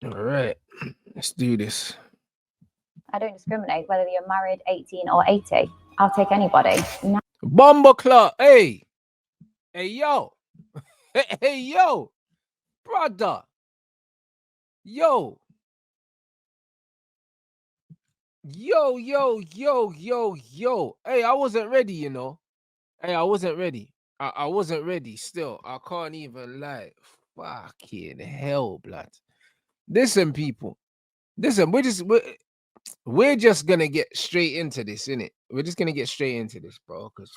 All right, let's do this. I don't discriminate whether you're married, 18 or 80. I'll take anybody. Bomber clock. Hey, yo. Hey, yo, brother. Yo. Yo. Hey, I wasn't ready, you know. Hey, I wasn't ready. I wasn't ready still. I can't even lie. Fucking hell, blood. Listen, people. Listen, we're just gonna get straight into this, innit? We're just gonna get straight into this, bro. Cause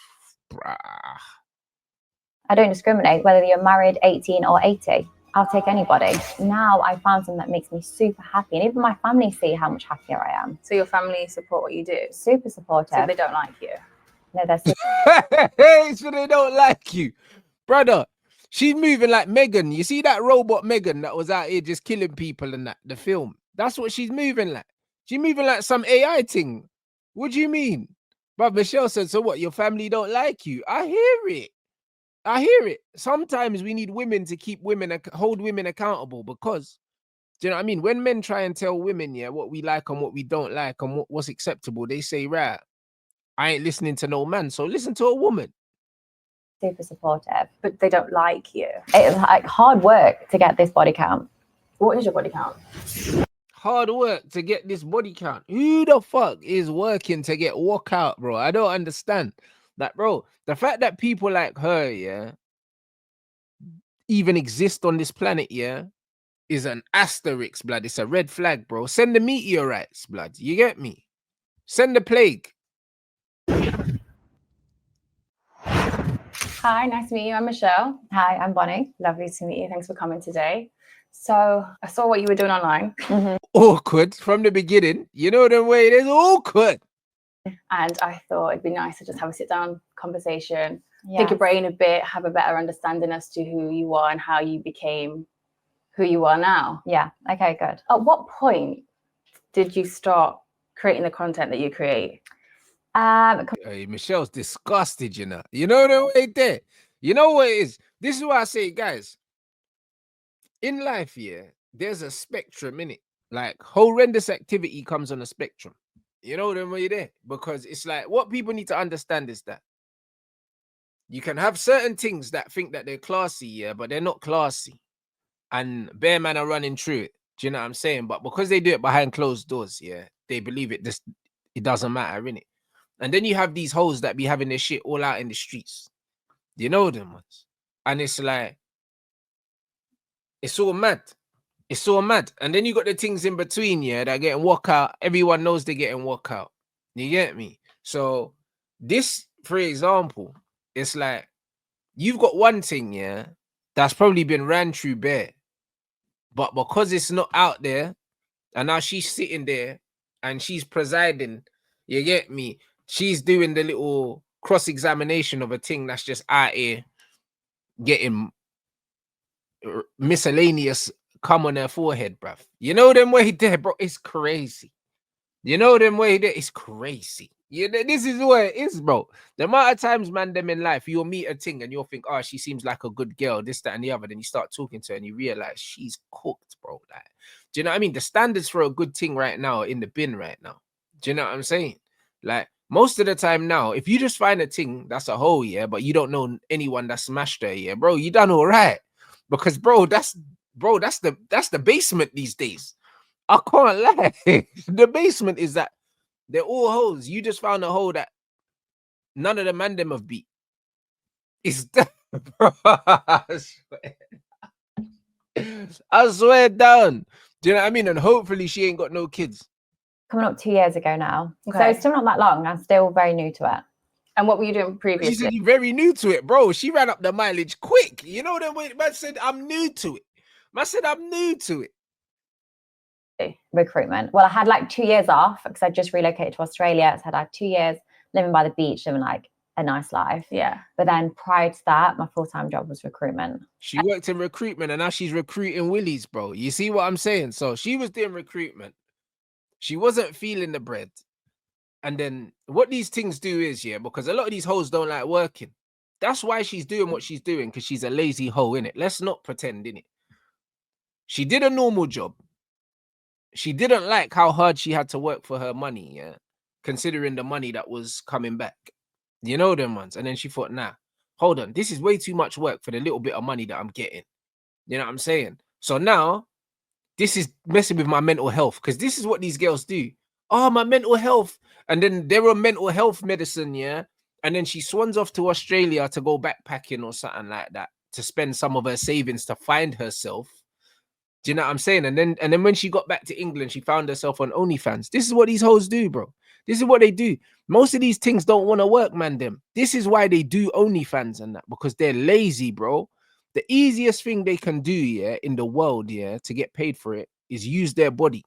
I don't discriminate whether you're married, 18 or 80. I'll take anybody. Now I found something that makes me super happy, and even my family see how much happier I am. So your family support what you do? Super supportive. So they don't like you? No, they're super. Hey, so they don't like you, brother. She's moving like Megan. You see that robot Megan that was out here just killing people in the film? That's what she's moving like. She's moving like some AI thing. What do you mean? But Michelle said, so what? Your family don't like you? I hear it. I hear it. Sometimes we need women to keep women, hold women accountable, because, do you know what I mean? When men try and tell women, yeah, what we like and what we don't like and what's acceptable, they say, right, I ain't listening to no man, so listen to a woman. Super supportive. But they don't like you. It's like hard work to get this body count. What is your body count? Hard work to get this body count. Who the fuck is working to get walk out, bro? I don't understand. That, bro, the fact that people like her, yeah, even exist on this planet, yeah, is an asterisk, blood. It's a red flag, bro. Send the meteorites, blood. You get me? Send the plague. Hi, nice to meet you. I'm Michelle. Hi, I'm Bonnie. Lovely to meet you. Thanks for coming today. So I saw what you were doing online. Mm-hmm. Awkward from the beginning. You know the way it is, awkward. And I thought it'd be nice to just have a sit-down conversation, Yes. pick your brain a bit, have a better understanding as to who you are and how you became who you are now. Yeah. Okay, good. At what point did you start creating the content that you create? Hey, Michelle's disgusted, you know. You know the way there. You know what it is? This is why I say, guys, in life, yeah, there's a spectrum in it. Like horrendous activity comes on a spectrum. You know the way there? Because it's like what people need to understand is that you can have certain things that think that they're classy, yeah, but they're not classy. And bare man are running through it. Do you know what I'm saying? But because they do it behind closed doors, yeah, they believe it doesn't matter, innit? And then you have these hoes that be having their shit all out in the streets. You know them ones. And it's like, it's all mad. It's all mad. And then you got the things in between, yeah, that are getting walk out. Everyone knows they're getting walk out. You get me? So this, for example, it's like, you've got one thing, yeah, that's probably been ran through bare. But because it's not out there, and now she's sitting there and she's presiding, you get me? She's doing the little cross-examination of a thing that's just out here getting miscellaneous come on her forehead, bruv. You know them way there, bro? It's crazy. You know them way there? It's crazy. This is what it is, bro. The amount of times, man, them in life, you'll meet a thing and you'll think, oh, she seems like a good girl, this, that, and the other. Then you start talking to her and you realize she's cooked, bro. Like, do you know what I mean? The standards for a good thing right now are in the bin right now. Do you know what I'm saying? Like, most of the time now, if you just find a thing that's a hoe, yeah, but you don't know anyone that smashed her, yeah, bro, you done all right. Because, bro, that's the basement these days. I can't lie. The basement is that they're all hoes. You just found a hoe that none of the man them have beat. It's that, bro. I swear down. Do you know what I mean? And hopefully she ain't got no kids. Coming up 2 years ago now. Okay. So it's still not that long. I'm still very new to it. And what were you doing She previously? said you're very new to it, bro. She ran up the mileage quick. You know that way. Man said, I'm new to it. Man said, I'm new to it. Recruitment. Well, I had like 2 years off because I just relocated to Australia. So I had 2 years living by the beach, living like a nice life. Yeah. But then prior to that, my full-time job was recruitment. She worked in recruitment and now she's recruiting willies, bro. You see what I'm saying? So she was doing recruitment. She wasn't feeling the bread. And then what these things do is, yeah, because a lot of these hoes don't like working. That's why she's doing what she's doing, because she's a lazy hoe, innit? Let's not pretend, innit? She did a normal job. she didn't like how hard she had to work for her money, yeah, considering the money that was coming back. You know them ones. And then she thought, nah, hold on, this is way too much work for the little bit of money that I'm getting. You know what I'm saying? So now this is messing with my mental health, because this is what these girls do. Oh, my mental health. And then they're on mental health medicine, yeah. And then she swans off to Australia to go backpacking or something like that, to spend some of her savings to find herself. Do you know what I'm saying? And then when she got back to England, she found herself on OnlyFans. This is what these hoes do, bro. This is what they do. Most of these things don't want to work, man. Them. This is why they do OnlyFans and that, because they're lazy, bro. The easiest thing they can do, yeah, in the world, yeah, to get paid for it is use their body.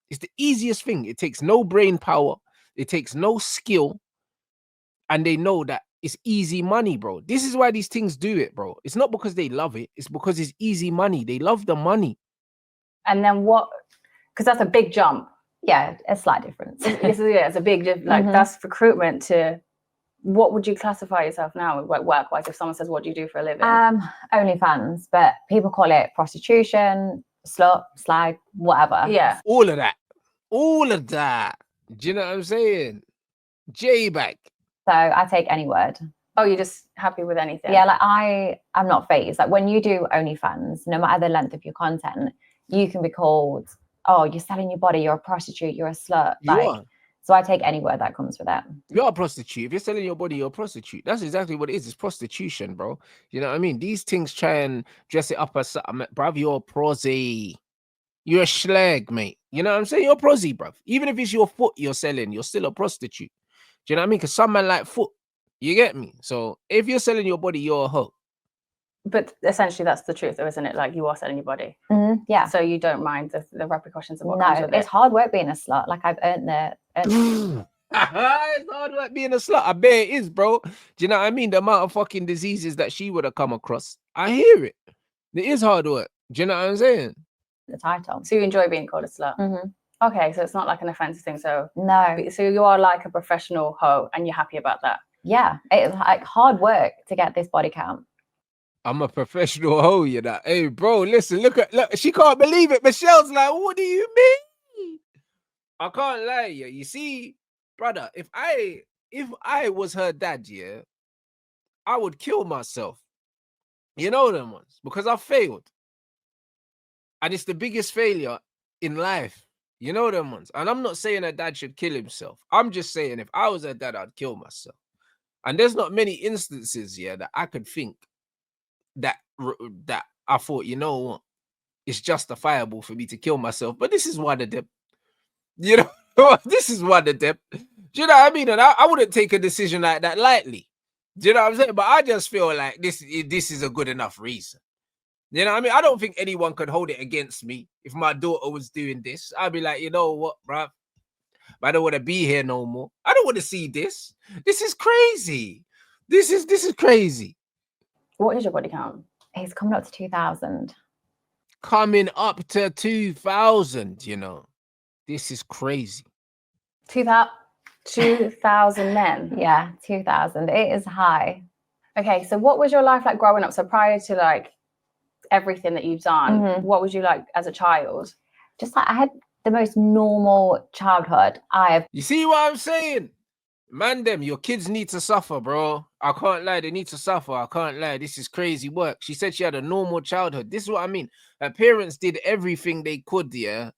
It's the easiest thing. It takes no brain power. It takes no skill. And they know that it's easy money, bro. This is why these things do it, bro. It's not because they love it. It's because it's easy money. They love the money. And then what? Because that's a big jump. Yeah, a slight difference. It's a big, like, that's recruitment to, what would you classify yourself now, like work-wise? If someone says, what do you do for a living? OnlyFans, but people call it prostitution, slut, slag, whatever. Yeah. All of that. All of that. Do you know what I'm saying? J-back. So I take any word. Oh, you're just happy with anything? Yeah, like I'm not phased. Like when you do OnlyFans, no matter the length of your content, you can be called, oh, you're selling your body, you're a prostitute, you're a slut. Like, so I take any word that comes with it. You're a prostitute. If you're selling your body, you're a prostitute. That's exactly what it is. It's prostitution, bro. You know what I mean? These things try and dress it up as something. Bruv, you're a prosy. You're a schlag, mate. You know what I'm saying? You're a prosy, bruv. Even if it's your foot you're selling, you're still a prostitute. Do you know what I mean? Because some man like foot. You get me? So if you're selling your body, you're a hoe. But essentially, that's the truth, though, isn't it? Like, you are selling your body. Yeah. So you don't mind the repercussions of what no, comes with it's hard work being a slut. Like I've earned the. It's hard work being a slut. I bet it is, bro. Do you know what I mean? The amount of fucking diseases that she would have come across. I hear it. It is hard work. Do you know what I'm saying? The title. So you enjoy being called a slut? Okay, so it's not like an offensive thing. So no. So you are like a professional hoe, and you're happy about that? Yeah, it's like hard work to get this body count. I'm a professional hoe, you know. Hey, bro, listen, look, she can't believe it. Michelle's like, what do you mean? I can't lie, yeah. You see, brother, if I was her dad, yeah, I would kill myself. You know them ones, because I failed. And it's the biggest failure in life. You know them ones. And I'm not saying a dad should kill himself. I'm just saying if I was a dad, I'd kill myself. And there's not many instances, yeah, that I could think that I thought, you know what, it's justifiable for me to kill myself. But this is one of them. You know, this is one of them. Do you know what I mean? And I wouldn't take a decision like that lightly. Do you know what I'm saying? But I just feel like this is a good enough reason. You know what I mean? I don't think anyone could hold it against me if my daughter was doing this. I'd be like, you know what, bruv? I don't want to be here no more. I don't want to see this. This is crazy. This is crazy. What is your body count? It's coming up to 2,000. Coming up to 2,000, you know. This is crazy. 2,000 men? Yeah, 2,000. It is high. Okay, so what was your life like growing up? So prior to like everything that you've done, what was you like as a child? Just like I had the most normal childhood. You see what I'm saying? Man, your kids need to suffer, bro. I can't lie. They need to suffer. I can't lie. This is crazy work. She said she had a normal childhood. This is what I mean. Her parents did everything they could, yeah,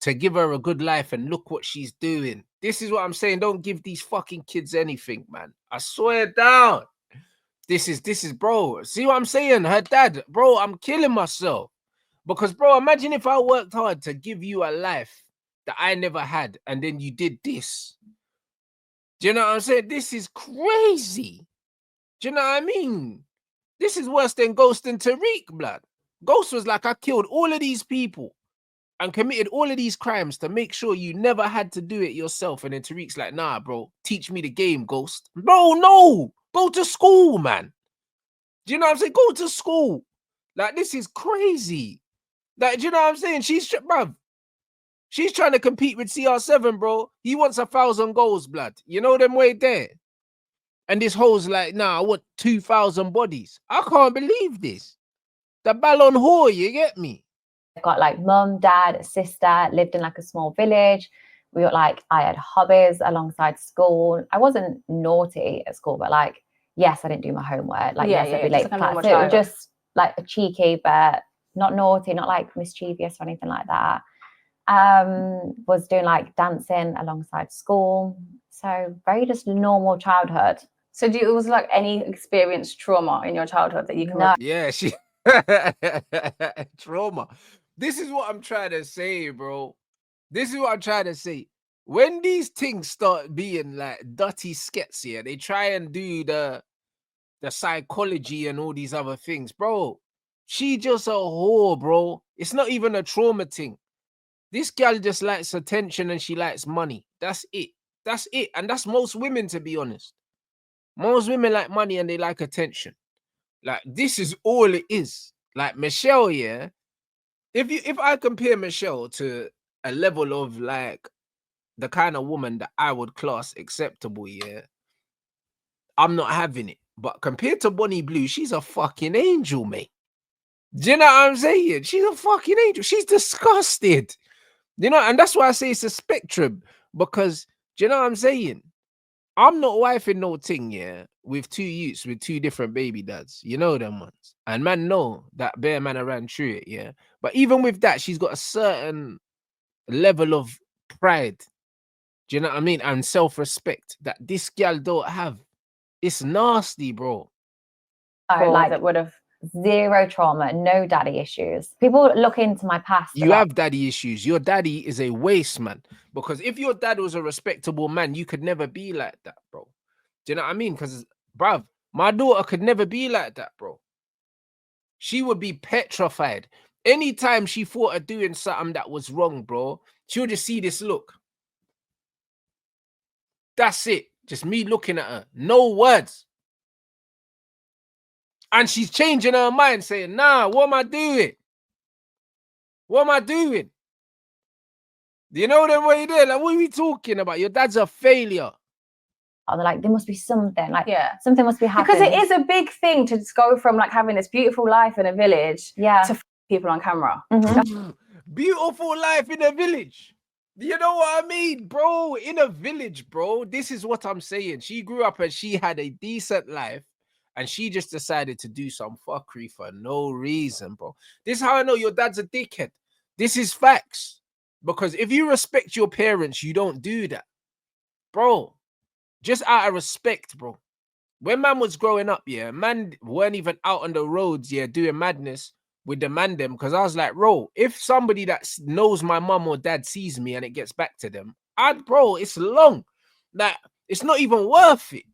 to give her a good life, and look what she's doing. This is what I'm saying. Don't give these fucking kids anything, man. I swear down. This is, bro. See what I'm saying? Her dad, bro, I'm killing myself. Because, bro, imagine if I worked hard to give you a life that I never had, and then you did this. Do you know what I'm saying? This is crazy. Do you know what I mean? This is worse than Ghost and Tariq, blood. Ghost was like, I killed all of these people and committed all of these crimes to make sure you never had to do it yourself. And then Tariq's like, nah, bro, teach me the game, Ghost. Bro, no. Go to school, man. Do you know what I'm saying? Go to school. Like, this is crazy. Like, do you know what I'm saying? She's trying to compete with CR7, bro. He wants 1,000 goals, blood. You know them way there. And this hoe's like, nah, I want 2,000 bodies. I can't believe this. The Ballon whore, you get me? got like mum, dad, sister, lived in like a small village. We got like, I had hobbies alongside school. I wasn't naughty at school, but like, yes, I didn't do my homework. Like, yes, I'd be late for class. So it was just like a cheeky, but not naughty, not like mischievous or anything like that. Was doing like dancing alongside school. So very just normal childhood. So it was like any experienced trauma in your childhood that you can... Yeah, trauma. This is what I'm trying to say, bro. This is what I'm trying to say. When these things start being like dirty skets here, they try and do the psychology and all these other things, bro. She just a whore, bro. It's not even a trauma thing. This girl just likes attention and she likes money. That's it. That's it. And that's most women, to be honest. Most women like money and they like attention. Like, this is all it is. Like Michelle, yeah. If I compare Michelle to a level of like the kind of woman that I would class acceptable, yeah, I'm not having it. But compared to Bonnie Blue, she's a fucking angel, mate. Do you know what I'm saying? She's a fucking angel. She's disgusted. You know, and that's why I say it's a spectrum. Because, do you know what I'm saying? I'm not wifing no thing, yeah, with two youths with two different baby dads. You know them ones. And man know that bare man ran through it, yeah. But even with that, she's got a certain level of pride. Do you know what I mean? And self-respect that this girl don't have. It's nasty, bro. Like that would have zero trauma, no daddy issues. People look into my past. You have daddy issues. Your daddy is a waste man. Because if your dad was a respectable man, you could never be like that, bro. Do you know what I mean? Because, bruv, my daughter could never be like that, bro. She would be petrified. Anytime she thought of doing something that was wrong, bro, she'll just see this look. That's it. Just me looking at her. No words. And she's changing her mind, saying, nah, what am I doing? What am I doing? Do you know them way there? Like, what are we talking about? Your dad's a failure. Oh, they're like, there must be something. Like, yeah, something must be happening. Because it is a big thing to just go from like having this beautiful life in a village, yeah, to people on camera. Mm-hmm. Beautiful life in a village. You know what I mean, bro? In a village, bro. This is what I'm saying. She grew up and she had a decent life. And she just decided to do some fuckery for no reason, bro. This is how I know your dad's a dickhead. This is facts. Because if you respect your parents, you don't do that. Bro, just out of respect, bro. When man was growing up, yeah, man weren't even out on the roads, yeah, doing madness with the man them. Because I was like, bro, if somebody that knows my mum or dad sees me and it gets back to them, bro, it's long. Like, it's not even worth it.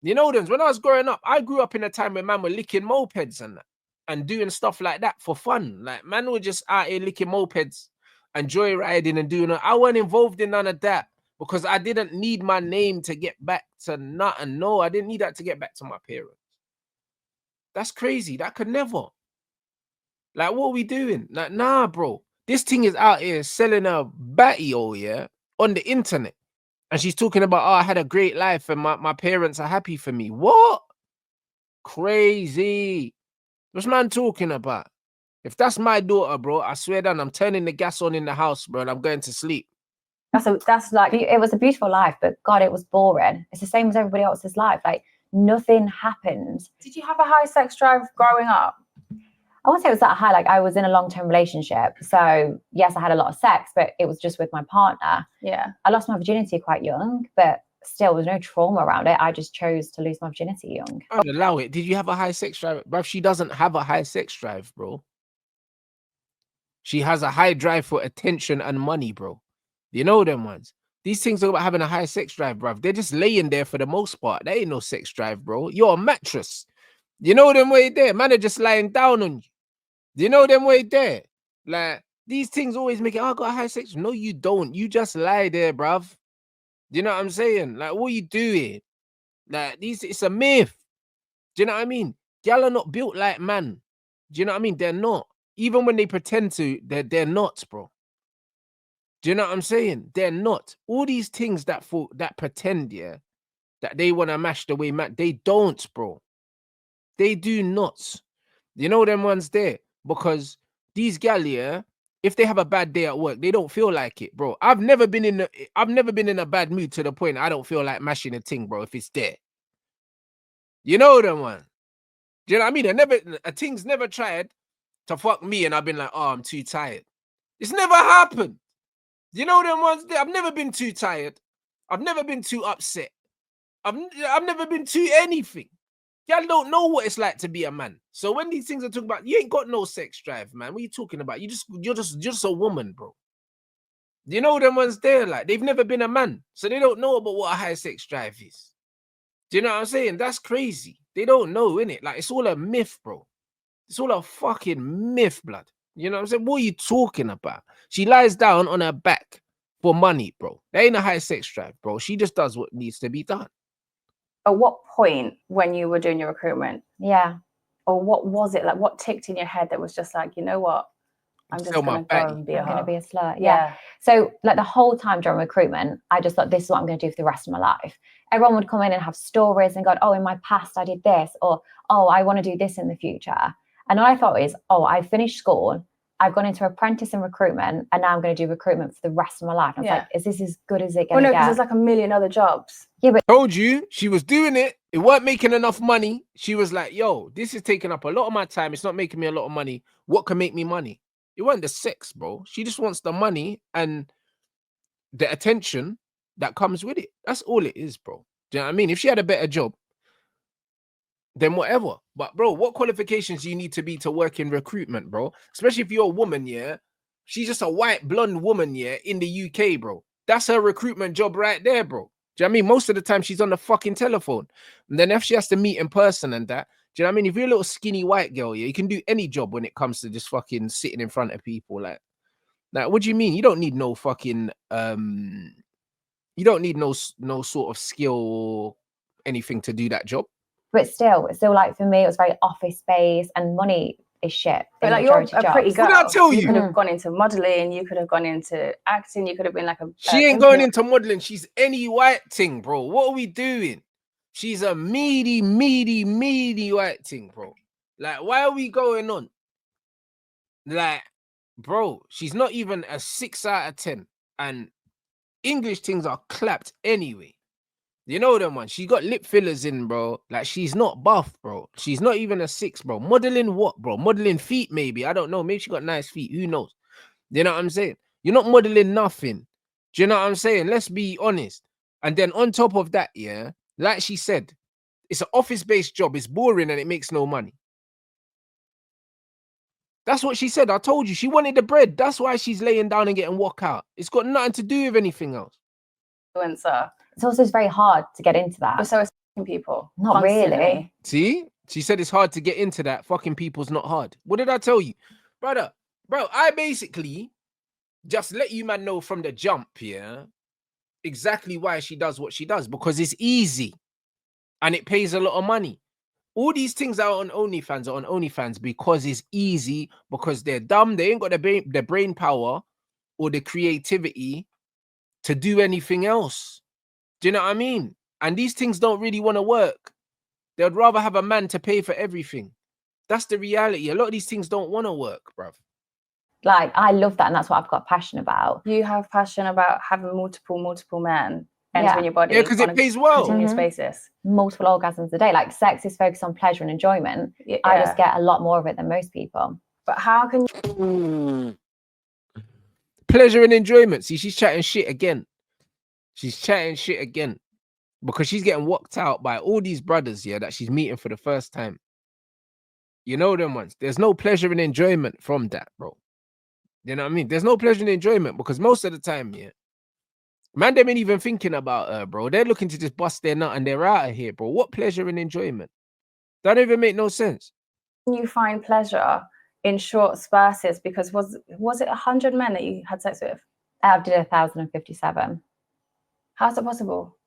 You know, when I was growing up, I grew up in a time when man were licking mopeds and that, and doing stuff like that for fun. Like, man were just out here licking mopeds and joyriding and doing it. I wasn't involved in none of that because I didn't need my name to get back to nothing. No, I didn't need that to get back to my parents. That's crazy. That could never. Like, what are we doing? Like, nah, bro. This thing is out here selling a batty, yeah, on the internet. And she's talking about, oh, I had a great life and my parents are happy for me. What? Crazy. What's man talking about? If that's my daughter, bro, I swear down, I'm turning the gas on in the house, bro, and I'm going to sleep. That's like, it was a beautiful life, but God, it was boring. It's the same as everybody else's life. Like, nothing happened. Did you have a high sex drive growing up? I wouldn't say it was that high. Like, I was in a long-term relationship. So yes, I had a lot of sex, but it was just with my partner. Yeah. I lost my virginity quite young, but still there was no trauma around it. I just chose to lose my virginity young. I would allow it. Did you have a high sex drive? Bro, she doesn't have a high sex drive, bro. She has a high drive for attention and money, bro. You know them ones. These things are about having a high sex drive, bro. They're just laying there for the most part. There ain't no sex drive, bro. You're a mattress. You know them way there. Man are just lying down on you. You know them way there. Like, these things always make it, oh, I got a high sex. No, you don't. You just lie there, bruv. You know what I'm saying? Like, what are you doing? Like, it's a myth. Do you know what I mean? Y'all are not built like man. Do you know what I mean? They're not. Even when they pretend to, they're not, bro. Do you know what I'm saying? They're not. All these things that pretend, yeah, that they want to mash the way man, they don't, bro. They do not. You know them ones there? Because these gal, yeah, if they have a bad day at work, they don't feel like it, bro. I've never been in a bad mood to the point I don't feel like mashing a thing, bro, if it's there. You know them one. Do you know what I mean? A thing's never tried to fuck me and I've been like, oh, I'm too tired. It's never happened. You know them ones? I've never been too tired. I've never been too upset. I've never been too anything. Y'all don't know what it's like to be a man. So when these things are talking about, you ain't got no sex drive, man. What are you talking about? You're just a woman, bro. You know them ones there, like they've never been a man, so they don't know about what a high sex drive is. Do you know what I'm saying? That's crazy. They don't know, innit? Like it's all a myth, bro. It's all a fucking myth, blood. You know what I'm saying? What are you talking about? She lies down on her back for money, bro. That ain't a high sex drive, bro. She just does what needs to be done. At what point when you were doing your recruitment? Yeah. Or what was it like? What ticked in your head that was just like, you know what? I'm just going to go and be a slut. Yeah. So like the whole time during recruitment, I just thought this is what I'm going to do for the rest of my life. Everyone would come in and have stories and go, oh, in my past I did this, or oh, I want to do this in the future. And all I thought is, oh, I finished school, I've gone into apprentice in recruitment, and now I'm going to do recruitment for the rest of my life. And I was like, is this as good as it going to get? Because there's like a million other jobs. Yeah, but told you she was doing it. It weren't making enough money. She was like, yo, this is taking up a lot of my time. It's not making me a lot of money. What can make me money? It wasn't the sex, bro. She just wants the money and the attention that comes with it. That's all it is, bro. Do you know what I mean? If she had a better job, then whatever. But bro, what qualifications do you need to be to work in recruitment, bro? Especially if you're a woman, yeah. She's just a white blonde woman, yeah, in the UK, bro. That's her recruitment job right there, bro. Do you know what I mean? Most of the time she's on the fucking telephone. And then if she has to meet in person and that, do you know what I mean? If you're a little skinny white girl, yeah, you can do any job when it comes to just fucking sitting in front of people. Like what do you mean? You don't need no fucking you don't need no sort of skill or anything to do that job. But still like for me, it was very office based and money is shit. But like you're a pretty girl. What did I tell you? You could have gone into modeling, you could have gone into acting, you could have been like a... She ain't going into modeling. She's any white thing, bro. What are we doing? She's a meaty white thing, bro. Like, why are we going on? Like, bro, she's not even a 6 out of 10. And English things are clapped anyway. You know them one. She got lip fillers in, bro. Like, she's not buff, bro. She's not even a 6, bro. Modeling what, bro? Modeling feet, maybe. I don't know. Maybe she got nice feet. Who knows? You know what I'm saying? You're not modeling nothing. Do you know what I'm saying? Let's be honest. And then on top of that, yeah, like she said, it's an office-based job. It's boring and it makes no money. That's what she said. I told you. She wanted the bread. That's why she's laying down and getting walk out. It's got nothing to do with anything else. It's also very hard to get into that. But so is people. Not really. See? She said it's hard to get into that. Fucking people's not hard. What did I tell you? Brother, bro, I basically just let you man know from the jump, yeah, exactly why she does what she does. Because it's easy. And it pays a lot of money. All these things are on OnlyFans because it's easy, because they're dumb. They ain't got the brain power or the creativity to do anything else. Do you know what I mean? And these things don't really want to work. They'd rather have a man to pay for everything. That's the reality. A lot of these things don't want to work, bruv. Like, I love that, and that's what I've got passion about. You have passion about having multiple men entering your body. Yeah, because it pays well. Continuous basis. Multiple orgasms a day. Like, sex is focused on pleasure and enjoyment. Yeah. I just get a lot more of it than most people. But how can you... Pleasure and enjoyment. See, she's chatting shit again. She's chatting shit again. Because she's getting walked out by all these brothers, yeah, that she's meeting for the first time. You know them ones. There's no pleasure and enjoyment from that, bro. You know what I mean? There's no pleasure and enjoyment because most of the time, yeah, man, they ain't even thinking about her, bro. They're looking to just bust their nut and they're out of here, bro. What pleasure and enjoyment? That don't even make no sense. You find pleasure in short spurts because was it 100 men that you had sex with? I did 1,057. How's it possible?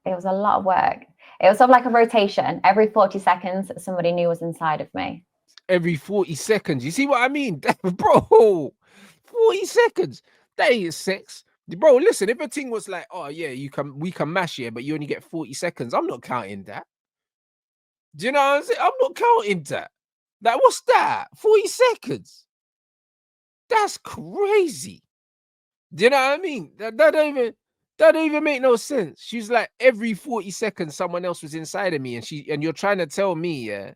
It was a lot of work. It was sort of like a rotation. Every 40 seconds, somebody new was inside of me. Every 40 seconds. You see what I mean? Bro, 40 seconds. That ain't sex. Bro, listen, if a thing was like, oh yeah, we can mash here, but you only get 40 seconds, I'm not counting that. Do you know what I'm saying? I'm not counting that. Like, what's that? 40 seconds. That's crazy. Do you know what I mean? That don't even make no sense. She's like, every 40 seconds, someone else was inside of me, and you're trying to tell me, yeah,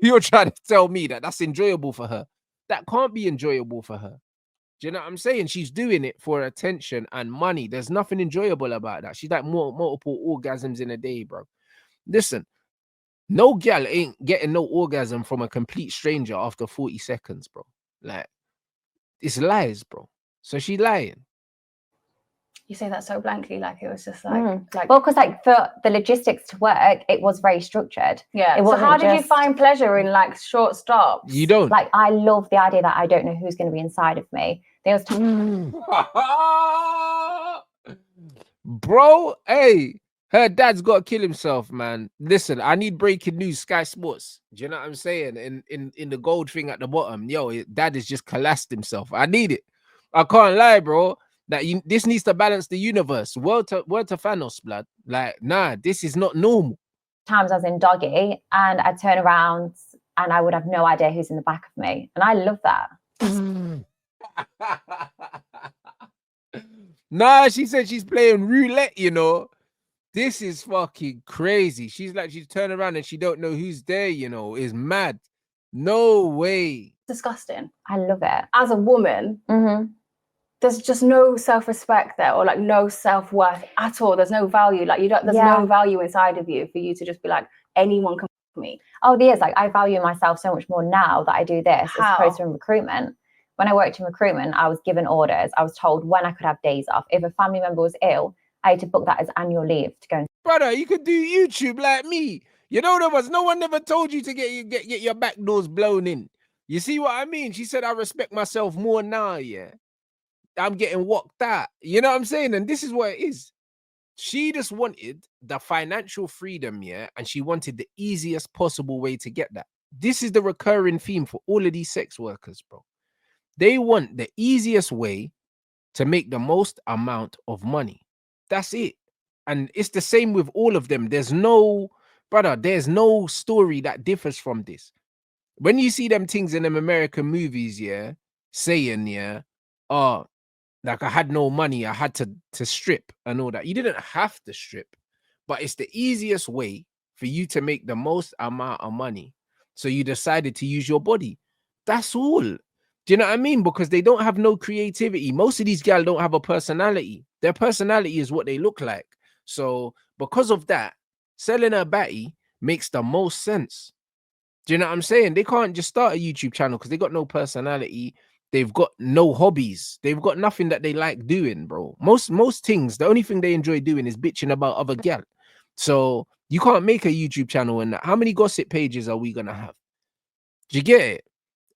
you're trying to tell me that that's enjoyable for her. That can't be enjoyable for her. Do you know what I'm saying? She's doing it for attention and money. There's nothing enjoyable about that. She's like multiple orgasms in a day, bro. Listen, no gal ain't getting no orgasm from a complete stranger after 40 seconds, bro. Like, it's lies, bro. So she lying. You say that so blankly, like it was just like, well, because like for the logistics to work, it was very structured. Yeah. It so how did you find pleasure in like short stops? You don't. Like, I love the idea that I don't know who's going to be inside of me. There's bro, hey, her dad's got to kill himself, man. Listen, I need breaking news, Sky Sports. Do you know what I'm saying? In the gold thing at the bottom, yo, dad has just collapsed himself. I need it. I can't lie, bro. That this needs to balance the universe. Word to Thanos, blood. Like, nah, this is not normal. Times I was in doggy and I'd turn around and I would have no idea who's in the back of me. And I love that. Nah, she said she's playing roulette, you know. This is fucking crazy. She's like, she's turned around and she don't know who's there, you know. It's mad. No way. Disgusting. I love it. As a woman, there's just no self-respect there, or like no self-worth at all. There's no value. Like there's no value inside of you for you to just be like, anyone can f me. Oh, there is. Like, I value myself so much more now that I do this as opposed to in recruitment. When I worked in recruitment, I was given orders. I was told when I could have days off. If a family member was ill, I had to book that as annual leave to go and... Brother, you could do YouTube like me. You know, no one never told you to get your back doors blown in. You see what I mean? She said, I respect myself more now, yeah. I'm getting walked out. You know what I'm saying? And this is what it is. She just wanted the financial freedom, yeah, and she wanted the easiest possible way to get that. This is the recurring theme for all of these sex workers, bro. They want the easiest way to make the most amount of money. That's it. And it's the same with all of them. There's no story that differs from this. When you see them things in them American movies, yeah, saying, yeah, oh, like I had no money, I had to strip and all that. You didn't have to strip, but it's the easiest way for you to make the most amount of money. So you decided to use your body. That's all. Do you know what I mean? Because they don't have no creativity. Most of these gals don't have a personality. Their personality is what they look like. So because of that, selling a batty makes the most sense. Do you know what I'm saying? They can't just start a YouTube channel because they got no personality. They've got no hobbies. They've got nothing that they like doing, bro. Most things, the only thing they enjoy doing is bitching about other gal. So you can't make a YouTube channel and how many gossip pages are we gonna have? Do you get it?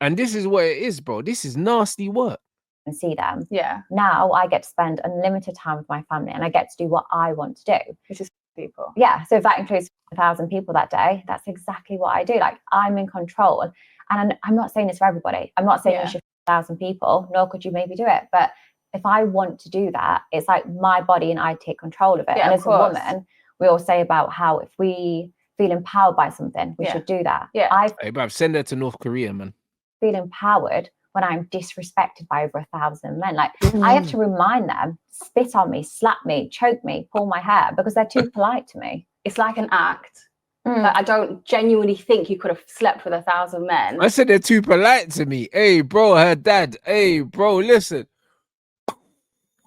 And this is what it is, bro. This is nasty work. And see them. Yeah. Now I get to spend unlimited time with my family and I get to do what I want to do. Which is people. Yeah. So if that includes 1,000 people that day, that's exactly what I do. Like, I'm in control. And I'm not saying this for everybody. I'm not saying you should 1,000 people, nor could you maybe do it. But if I want to do that, it's like my body and I take control of it. Yeah, and as a woman, we all say about how if we feel empowered by something, we should do that. Yeah. Hey, bruv, send her to North Korea, man. Feel empowered when I'm disrespected by over 1,000 men. Like, I have to remind them, spit on me, slap me, choke me, pull my hair, because they're too polite to me. It's like an act. Like, I don't genuinely think you could have slept with 1,000 men. I said they're too polite to me. Hey, bro, her dad. Hey, bro, listen.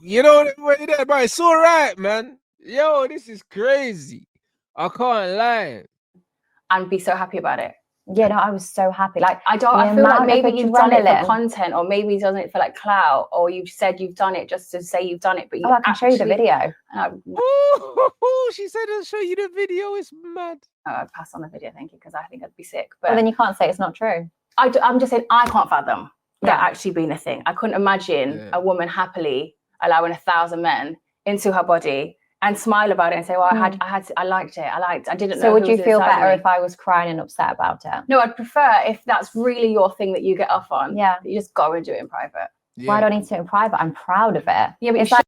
You know what it is, bro? It's all right, man. Yo, this is crazy. I can't lie. And be so happy about it. Yeah, no, I was so happy. Like, I feel like maybe you've done it for content, or maybe you've done it for like clout, or you've said you've done it just to say you've done it. But you I can show you the video. She said I'll show you the video. It's mad. Oh, I'd pass on the video, thank you, because I think I'd be sick. But then you can't say it's not true. I'm just saying I can't fathom that actually being a thing. I couldn't imagine a woman happily allowing 1,000 men into her body and smile about it and say, well, I liked it. I didn't know. So would you feel better if I was crying and upset about it? No, I'd prefer if that's really your thing that you get off on. Yeah. You just go and do it in private. Yeah. Well, I don't need to do it in private. I'm proud of it.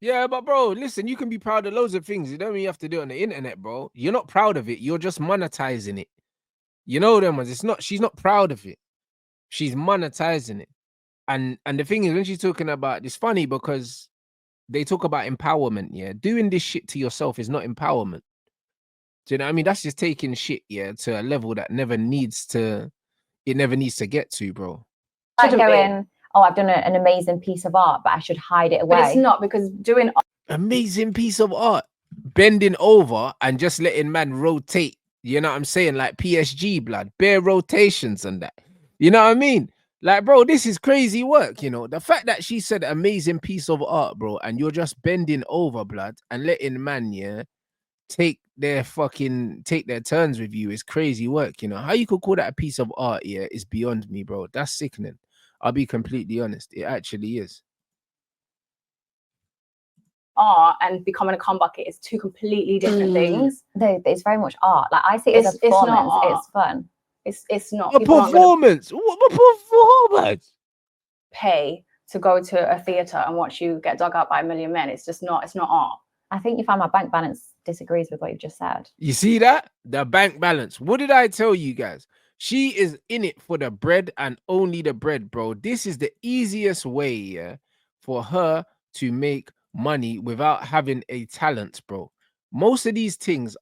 Yeah, but but bro, listen, you can be proud of loads of things. You don't mean you have to do it on the internet, bro. You're not proud of it. You're just monetizing it. You know them ones. She's not proud of it. She's monetizing it. And the thing is, when she's talking about, it's funny because they talk about empowerment. Yeah, doing this shit to yourself is not empowerment. Do you know what I mean? That's just taking shit, yeah, to a level that never needs to get to, bro. Like going, oh, I've done an amazing piece of art, but I should hide it away. But it's not, because doing amazing piece of art, bending over and just letting man rotate. You know what I'm saying? Like PSG, blood, bare rotations and that. You know what I mean? Like, bro, this is crazy work. You know, the fact that she said amazing piece of art, bro, and you're just bending over, blood, and letting man, yeah, take their turns with you is crazy work. You know how you could call that a piece of art, yeah, is beyond me, bro. That's sickening. I'll be completely honest, it actually is. Art and becoming a cum bucket is two completely different things. No, it's very much art. Like, I see it as a performance. It's fun. It's not a performance. What a performance? Pay to go to a theater and watch you get dug out by a million men. It's not art. I think you find my bank balance disagrees with what you've just said. You see that? The bank balance. What did I tell you guys? She is in it for the bread and only the bread, bro. This is the easiest way, yeah, for her to make money without having a talent, bro. Most of these things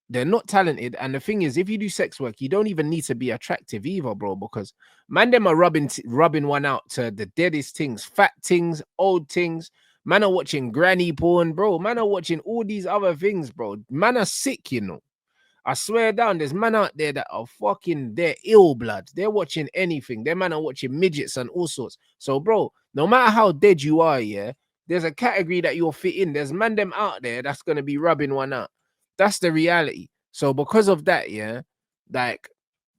they're not talented. And the thing is, if you do sex work, you don't even need to be attractive either, bro, because man, them are rubbing one out to the deadest things, fat things, old things. Man are watching granny porn, bro. Man are watching all these other things, bro. Man are sick, you know. I swear down, there's man out there that are they're ill blood. They're watching anything. Their man are watching midgets and all sorts. So, bro, no matter how dead you are, yeah, there's a category that you'll fit in. There's man them out there that's going to be rubbing one out. That's the reality. So because of that, yeah, like,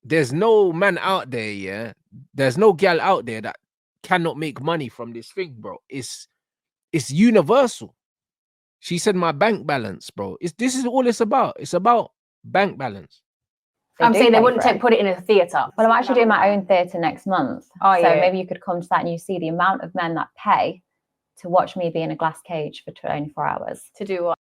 there's no man out there, yeah, there's no gal out there that cannot make money from this thing, bro. It's universal. She said my bank balance, bro. This is all it's about. It's about bank balance. I'm saying they wouldn't put it in a theater. Well, I'm actually doing my own theater next month. Oh, so maybe you could come to that and you see the amount of men that pay to watch me be in a glass cage for 24 hours. To do what?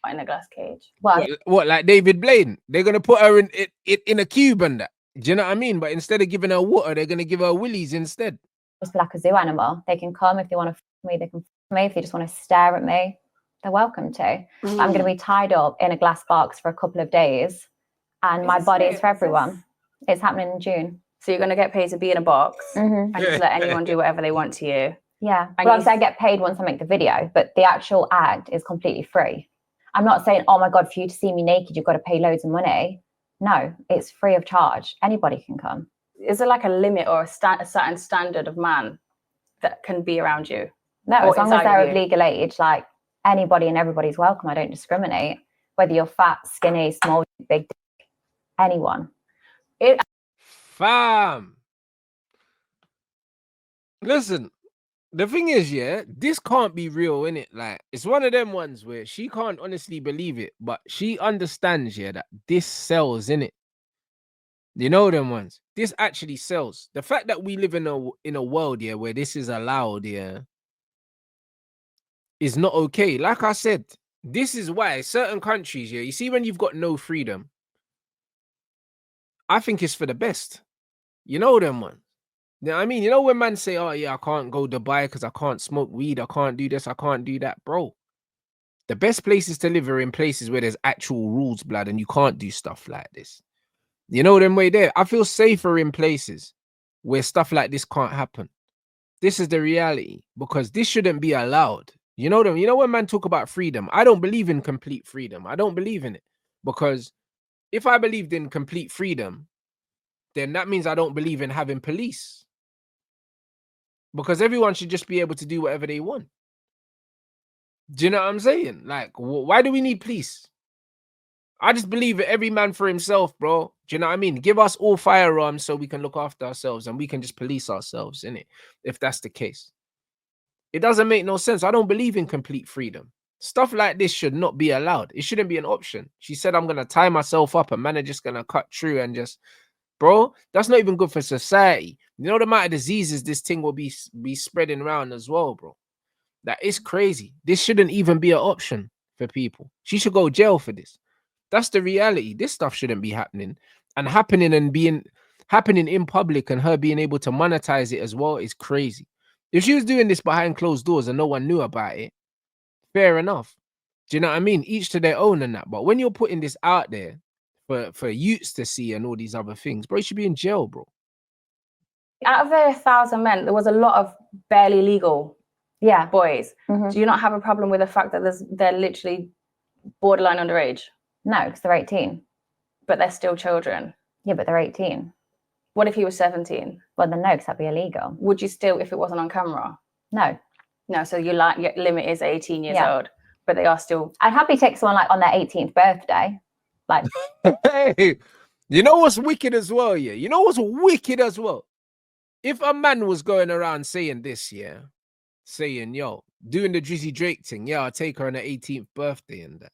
In a glass cage. Well, what, like David Blaine? They're gonna put her in a cube and that. Do you know what I mean? But instead of giving her water, they're gonna give her willies instead. Just like a zoo animal. They can come if they want to me. They can me if they just want to stare at me. They're welcome to. I'm going to be tied up in a glass box for a couple of days, and my body is for everyone. It's happening in June. So you're going to get paid to be in a box and just let anyone do whatever they want to you. Yeah. Well, obviously I get paid once I make the video, but the actual act is completely free. I'm not saying, oh my God, for you to see me naked, you've got to pay loads of money. No, it's free of charge. Anybody can come. Is there like a limit or a certain standard of man that can be around you? No, as long as they're of legal age, like, anybody and everybody's welcome. I don't discriminate. Whether you're fat, skinny, small, big, anyone. Fam. Listen, the thing is, yeah, this can't be real, innit? Like, it's one of them ones where she can't honestly believe it, but she understands, yeah, that this sells, innit? You know them ones. This actually sells. The fact that we live in a world, yeah, where this is allowed, yeah, is not okay. Like I said, this is why certain countries, yeah, you see, when you've got no freedom, I think it's for the best. You know them ones. You know what I mean? You know when man say, oh yeah, I can't go Dubai because I can't smoke weed, I can't do this, I can't do that, bro. The best places to live are in places where there's actual rules, blood, and you can't do stuff like this. You know them way there. I feel safer in places where stuff like this can't happen. This is the reality, because this shouldn't be allowed. You know them. You know when man talk about freedom, I don't believe in complete freedom. I don't believe in it, because if I believed in complete freedom, then that means I don't believe in having police, because everyone should just be able to do whatever they want. Do you know what I'm saying? Like, why do we need police? I just believe that every man for himself, bro. Do you know what I mean? Give us all firearms so we can look after ourselves and we can just police ourselves, innit? If that's the case. It doesn't make no sense. I don't believe in complete freedom. Stuff like this should not be allowed. It shouldn't be an option. She said, I'm going to tie myself up and man are just going to cut through and just... Bro, that's not even good for society. You know the amount of diseases this thing will be spreading around as well, bro. That is crazy. This shouldn't even be an option for people. She should go to jail for this. That's the reality. This stuff shouldn't be happening. and happening in public, and her being able to monetize it as well is crazy. If she was doing this behind closed doors and no one knew about it, fair enough. Do you know what I mean? Each to their own and that. But when you're putting this out there for youths to see and all these other things, bro, you should be in jail, bro. Out of the 1,000 men, there was a lot of barely legal boys. Do you not have a problem with the fact that they're literally borderline underage? No, because they're 18. But they're still children. Yeah, but they're 18. What if he was 17? Well, then no, because that'd be illegal. Would you still, if it wasn't on camera? No. No, so your limit is 18 years old, but they are still... I'd happily take someone like on their 18th birthday. Like, hey, you know what's wicked as well, yeah? You know what's wicked as well? If a man was going around saying this, saying, yo, doing the Drizzy Drake thing, I'll take her on her 18th birthday and that.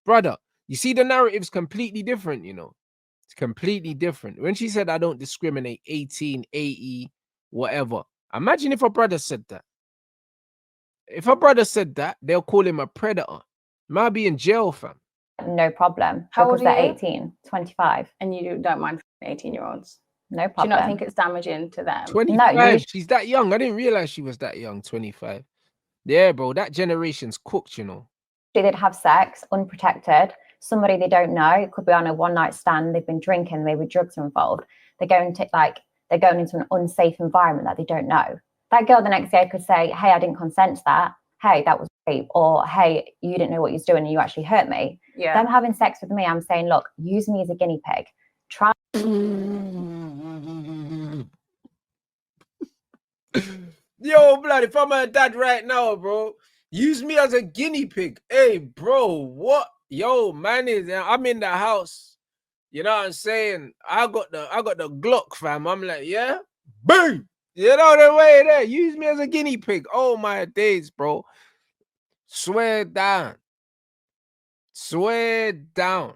Brother, you see the narrative's completely different, you know? It's completely different. When she said, I don't discriminate, 18, 80, whatever. Imagine if a brother said that. If a brother said that, they'll call him a predator. Might be in jail, fam. No problem. How old because are they're you? 18, 25. And you don't mind 18-year-olds? No problem. Do you not think it's damaging to them? 25, No, she's that young. I didn't realize she was that young, 25. Yeah, bro, that generation's cooked, you know. They'd have sex unprotected. Somebody they don't know, it could be on a one-night stand, they've been drinking, maybe drugs are involved. They're going into an unsafe environment that they don't know. That girl the next day could say, hey, I didn't consent to that. Hey, that was rape. Or, hey, you didn't know what you was doing and you actually hurt me. Yeah. Them having sex with me, I'm saying, look, use me as a guinea pig. Try. Yo, blood, if I'm her dad right now, bro, use me as a guinea pig. Hey, bro, what? Yo, man, I'm in the house. You know what I'm saying? I got the Glock, fam. I'm like, yeah, boom. You know the way there. Use me as a guinea pig. Oh my days, bro. Swear down. Swear down.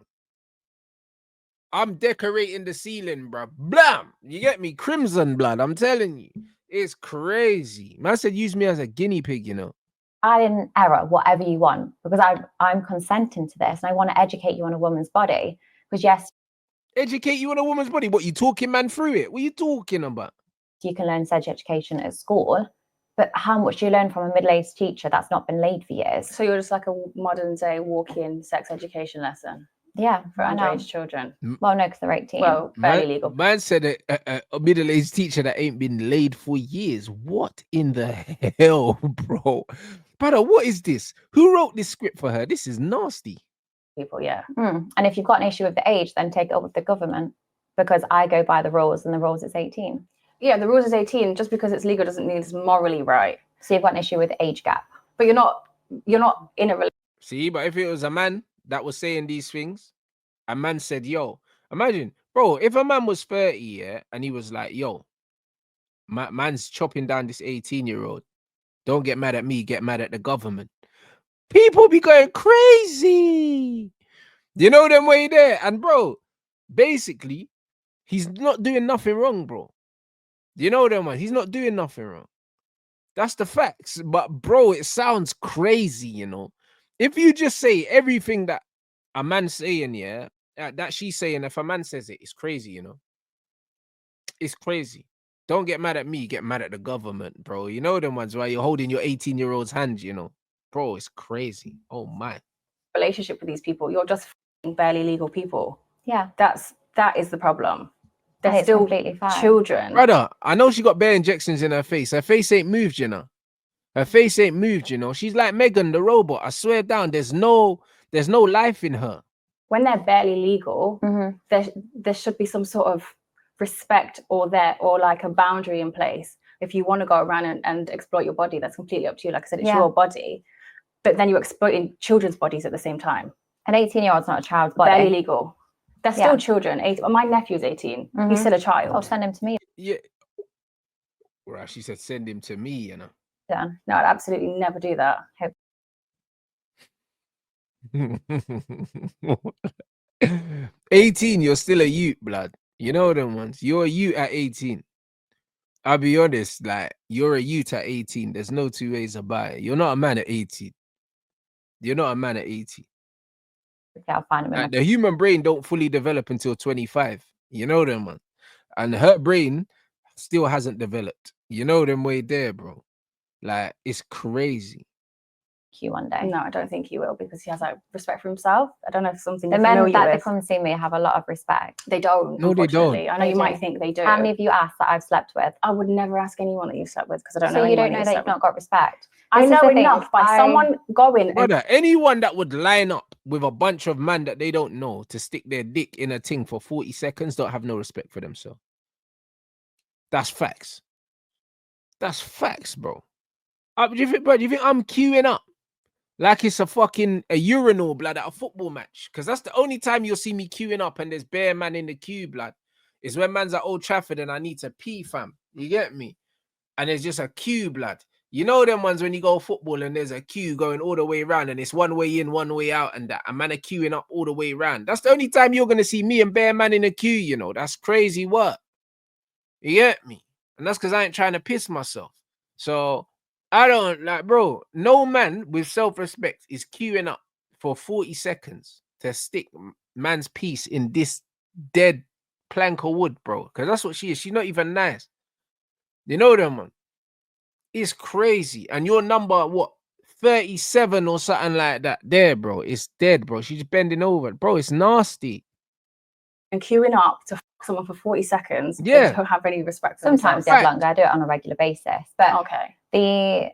I'm decorating the ceiling, bro. Blam! You get me? Crimson blood. I'm telling you. It's crazy. Man said use me as a guinea pig, you know. I didn't error whatever you want because I'm consenting to this and I want to educate you on a woman's body. Because yes. Educate you on a woman's body? What, you talking man through it? What are you talking about? You can learn sex education at school, but how much do you learn from a middle-aged teacher that's not been laid for years? So you're just like a modern day walk-in sex education lesson? Yeah, for underage children. Well, no, because they're 18. Well, barely legal. Man said a middle-aged teacher that ain't been laid for years. What in the hell, bro? Brother, what is this? Who wrote this script for her? This is nasty. People, yeah. And if you've got an issue with the age, then take it up with the government because I go by the rules and the rules is 18. Yeah, the rules is 18. Just because it's legal doesn't mean it's morally right. So you've got an issue with the age gap. But you're not in a relationship. See, but if it was a man that was saying these things, a man said, yo, imagine, bro, if a man was 30, yeah, and he was like, yo, man's chopping down this 18-year-old. Don't get mad at me, get mad at the government. People be going crazy. You know them way there. And bro, basically, he's not doing nothing wrong, bro. You know them, man. He's not doing nothing wrong. That's the facts. But bro, it sounds crazy, you know. If you just say everything that a man's saying, yeah, that she's saying, if a man says it, it's crazy, you know. It's crazy. Don't get mad at me, get mad at the government, bro. You know them ones where you're holding your 18-year-old's hand, you know. Bro, it's crazy. Oh my. Relationship with these people, you're just barely legal people. Yeah. That is the problem. They're still completely fine. Children. Brother, I know she got bare injections in her face. Her face ain't moved, you know. Her face ain't moved, you know. She's like Megan the robot. I swear down, there's no life in her. When they're barely legal, there should be some sort of respect or like a boundary in place. If you want to go around and exploit your body, that's completely up to you. Like I said, it's your body. But then you're exploiting children's bodies at the same time. An 18-year-old's not a child's body. Barely legal. They're still children. My nephew's 18. He's still a child. I'll send him to me. Yeah. Well, she said send him to me, you know. Yeah. No, I'd absolutely never do that. 18, you're still a youth, blood. You know them ones. You're a youth at 18. I'll be honest, like, you're a youth at 18. There's no two ways about it. You're not a man at 18. You're not a man at 18. Okay, I'll find him. Like, the human brain don't fully develop until 25. You know them, man. And her brain still hasn't developed. You know them way there, bro. Like, it's crazy. One day. No, I don't think he will, because he has like respect for himself. I don't know if something the men that come see me have a lot of respect. They don't. No, they don't. I know you might think they do. How many of you asked that I've slept with? I would never ask anyone that you've slept with, because I don't know. So you don't know that you've not got respect. I know enough by someone going. Brother, anyone that would line up with a bunch of men that they don't know to stick their dick in a thing for 40 seconds don't have no respect for themselves. That's facts. That's facts, bro. Do you think I'm queuing up like it's a urinal, blood, at a football match? Because that's the only time you'll see me queuing up and there's bare man in the queue, blood. Is when man's at Old Trafford and I need to pee, fam. You get me? And there's just a queue, blood. You know them ones when you go football and there's a queue going all the way around and it's one way in, one way out, and that a man are queuing up all the way around. That's the only time you're gonna see me and bare man in a queue, you know. That's crazy work. You get me? And that's because I ain't trying to piss myself. So I don't like, bro, no man with self-respect is queuing up for 40 seconds to stick man's piece in this dead plank of wood, bro. Because that's what she is. She's not even nice. You know them, man. It's crazy. And your number, what, 37 or something like that there, bro. It's dead, bro. She's bending over. Bro, it's nasty. And queuing up to someone for 40 seconds. Yeah. They don't have any respect for Sometimes themselves. they're longer. I do it on a regular basis. But okay. The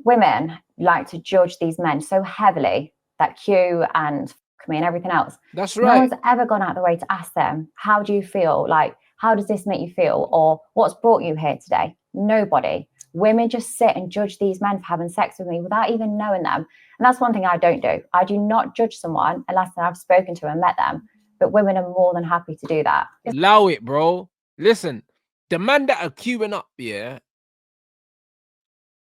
women like to judge these men so heavily that queue and me and everything else. That's right. No one's ever gone out of the way to ask them, how do you feel? Like, how does this make you feel? Or what's brought you here today? Nobody. Women just sit and judge these men for having sex with me without even knowing them. And that's one thing I don't do. I do not judge someone unless I've spoken to and met them. But women are more than happy to do that. Allow it, bro. Listen, the man that are queuing up here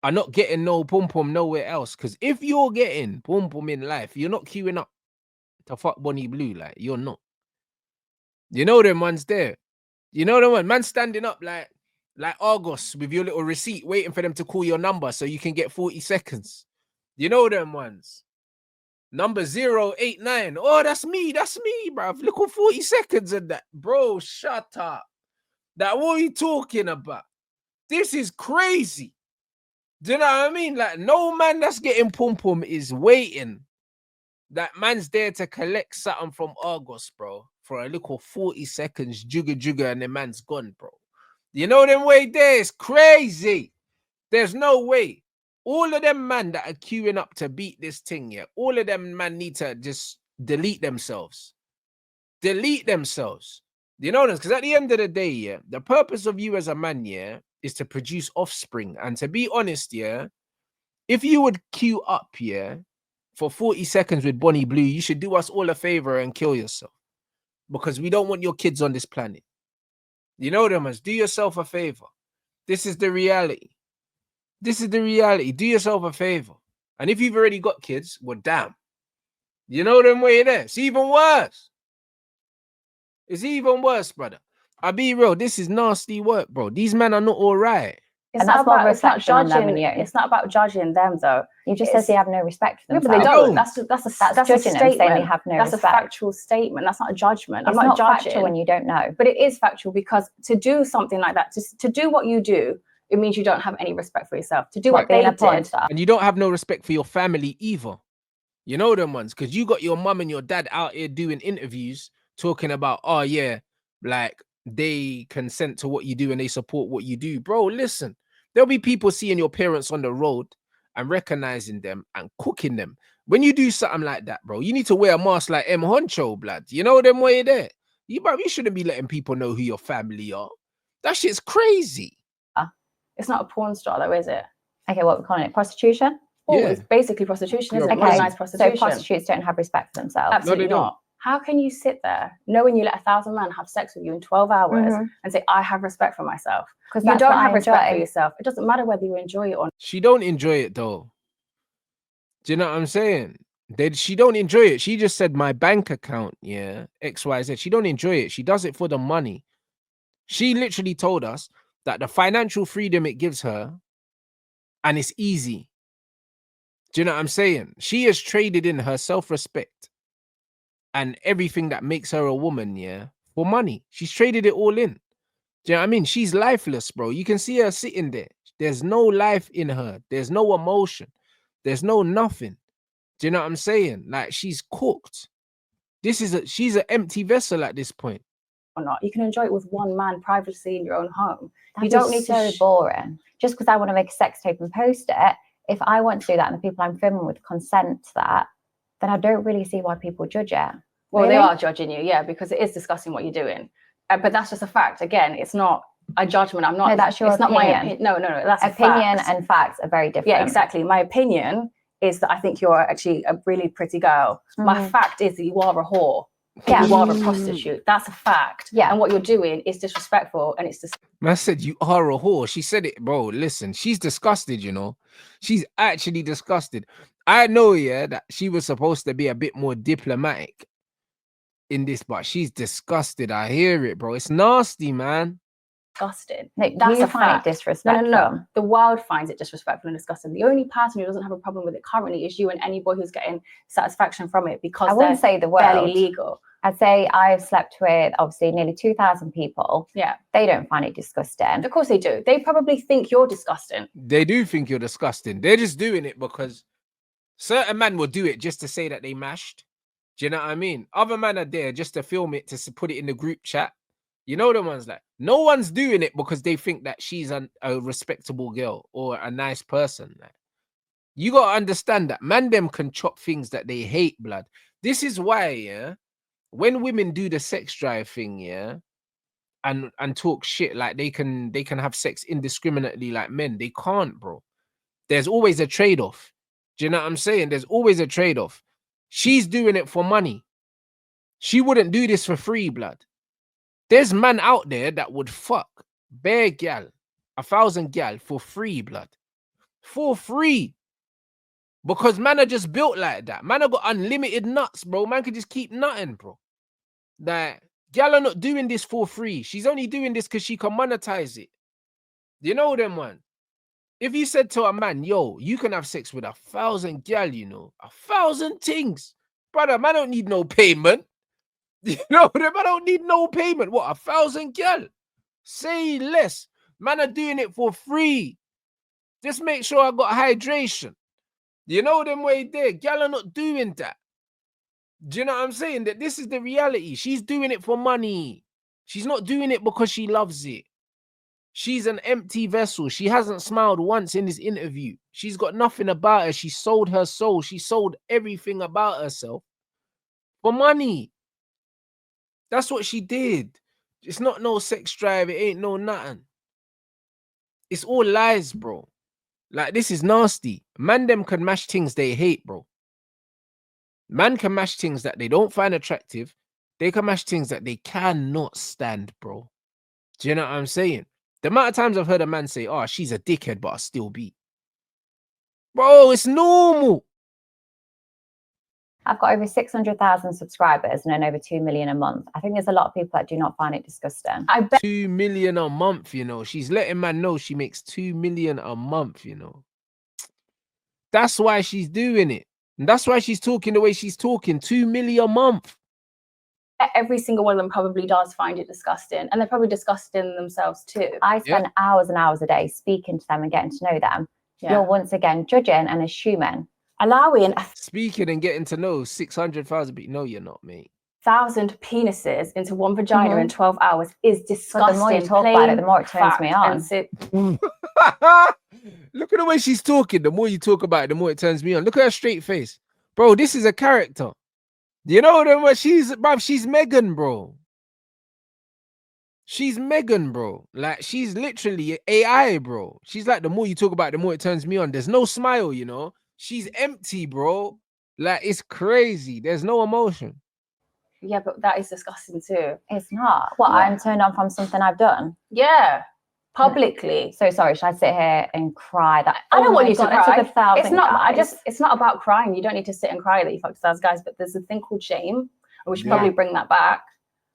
are not getting no pom-pom nowhere else. Because if you're getting pom-pom in life, you're not queuing up to fuck Bonnie Blue. Like, you're not. You know them ones there. You know them one. Man standing up like Argos with your little receipt waiting for them to call your number so you can get 40 seconds. You know them ones. Number 089. Oh, that's me, bruv. Look at 40 seconds of that. Bro, shut up. That what are you talking about? This is crazy. Do you know what I mean? Like, no man that's getting pom-pom is waiting. That man's there to collect something from Argos, bro, for a little 40 seconds, jugga, and the man's gone, bro. You know them way there? It's crazy. There's no way. All of them man that are queuing up to beat this thing, yeah, all of them man need to just delete themselves. Delete themselves. You know this? Because at the end of the day, yeah, the purpose of you as a man, yeah, is to produce offspring. And to be honest, yeah, if you would queue up, yeah, for 40 seconds with Bonnie Blue, you should do us all a favor and kill yourself. Because we don't want your kids on this planet. You know them as, do yourself a favor. This is the reality. This is the reality. Do yourself a favor. And if you've already got kids, well, damn. You know them way there. It's even worse. It's even worse, brother. I'll be real. This is nasty work, bro. These men are not all right. It's not about judging. It's not about judging them, though. You just said they have no respect for themselves. No, but they don't. That's judging them, saying they have no respect. That's a factual statement. That's not a judgment. It's not factual when you don't know. But it is factual, because to do something like that, to do what you do, it means you don't have any respect for yourself. To do what they did. And you don't have no respect for your family either. You know them ones, because you got your mum and your dad out here doing interviews talking about, oh yeah, like they consent to what you do and they support what you do. Bro, listen, there'll be people seeing your parents on the road and recognizing them and cooking them. When you do something like that, bro, you need to wear a mask like M. Honcho, blood. You know them way there. You shouldn't be letting people know who your family are. That shit's crazy. It's not a porn star, though, is it? Okay, what we're calling it? Prostitution? Oh, yeah. It's basically prostitution, isn't it? Organized prostitution. So prostitutes don't have respect for themselves. Absolutely not. How can you sit there knowing you let 1,000 men have sex with you in 12 hours and say, I have respect for myself? Because you don't have respect for yourself. It doesn't matter whether you enjoy it or not. She don't enjoy it, though. Do you know what I'm saying? She don't enjoy it. She just said my bank account, yeah, XYZ. She don't enjoy it. She does it for the money. She literally told us that the financial freedom it gives her, and it's easy. Do you know what I'm saying? She has traded in her self-respect and everything that makes her a woman, yeah, for money. She's traded it all in. Do you know what I mean? She's lifeless, bro. You can see her sitting there. There's no life in her. There's no emotion. There's no nothing. Do you know what I'm saying? Like, she's cooked. She's an empty vessel at this point. Or not. You can enjoy it with one man privacy in your own home. You don't need so boring. Just because I want to make a sex tape and post it, if I want to do that and the people I'm filming with consent to that, then I don't really see why people judge it. Well, they are judging you, yeah, because it is disgusting what you're doing. But that's just a fact. Again, it's not a judgment. I'm not. No, that's your opinion. Not my opinion. No, that's opinion and facts are very different. Yeah, exactly. My opinion is that I think you're actually a really pretty girl. My fact is that you are a whore. Yeah. You are a prostitute. That's a fact. Yeah. And what you're doing is disrespectful, and it's just. I said you are a whore. She said it, bro. Listen, she's disgusted. You know, she's actually disgusted. I know, yeah, that she was supposed to be a bit more diplomatic in this, but she's disgusted. I hear it, bro. It's nasty, man. Disgusting. No, that's a fact. Disrespectful. No. The world finds it disrespectful and disgusting. The only person who doesn't have a problem with it currently is you and any boy who's getting satisfaction from it, because I wouldn't say the world. Barely legal. I'd say I've slept with obviously nearly 2,000 people. Yeah. They don't find it disgusting. Of course they do. They probably think you're disgusting. They do think you're disgusting. They're just doing it because certain men will do it just to say that they mashed. Do you know what I mean? Other men are there just to film it, to put it in the group chat. You know the ones like, no one's doing it because they think that she's a respectable girl or a nice person. Like, you got to understand that man them can chop things that they hate, blood. This is why, yeah, when women do the sex drive thing, yeah, and talk shit like they can have sex indiscriminately like men, they can't, bro. There's always a trade-off. Do you know what I'm saying? There's always a trade-off. She's doing it for money. She wouldn't do this for free, blood. There's man out there that would fuck bare gal, 1,000 gal for free, blood. For free. Because man are just built like that. Man have got unlimited nuts, bro. Man can just keep nutting, bro. That gal are not doing this for free. She's only doing this because she can monetize it. You know them, man. If you said to a man, yo, you can have sex with 1,000 gal, you know, 1,000 things. Brother, man don't need no payment. You know them, I don't need no payment. What, 1,000 gal? Say less. Man are doing it for free. Just make sure I got hydration. You know them way there. Gal are not doing that. Do you know what I'm saying? That this is the reality. She's doing it for money. She's not doing it because she loves it. She's an empty vessel. She hasn't smiled once in this interview. She's got nothing about her. She sold her soul. She sold everything about herself for money. That's what she did. It's not no sex drive. It ain't no nothing. It's all lies, bro. Like, this is nasty. Man them can mash things they hate, bro. Man can mash things that they don't find attractive. They can mash things that they cannot stand, bro. Do you know what I'm saying? The amount of times I've heard a man say, oh, she's a dickhead, but I still beat. Bro, it's normal. I've got over 600,000 subscribers and earn over 2 million a month. I think there's a lot of people that do not find it disgusting. I bet 2 million a month, you know. She's letting man know she makes 2 million a month, you know. That's why she's doing it. And that's why she's talking the way she's talking. 2 million a month. Every single one of them probably does find it disgusting. And they're probably disgusting themselves too. I spend hours and hours a day speaking to them and getting to know them. Yeah. You're once again judging and assuming. Allowing speaking and getting to know 600,000 people. No, you're not, mate. 1,000 penises into one vagina in 12 hours is disgusting. But the more you talk about it, the more it turns me on. Look at the way she's talking. The more you talk about it, the more it turns me on. Look at her straight face. Bro, this is a character. You know what she's Megan, bro. She's Megan, bro. Like, she's literally AI, bro. She's like, the more you talk about it, the more it turns me on. There's no smile, you know. She's empty, bro. Like, it's crazy. There's no emotion. Yeah, but that is disgusting too. It's not. What, I'm turned on from something I've done? Yeah. Publicly. So sorry, should I sit here and cry that I don't want you to cry. It's not it's not about crying. You don't need to sit and cry that you fucked 1,000 guys, but there's a thing called shame. And we should probably bring that back.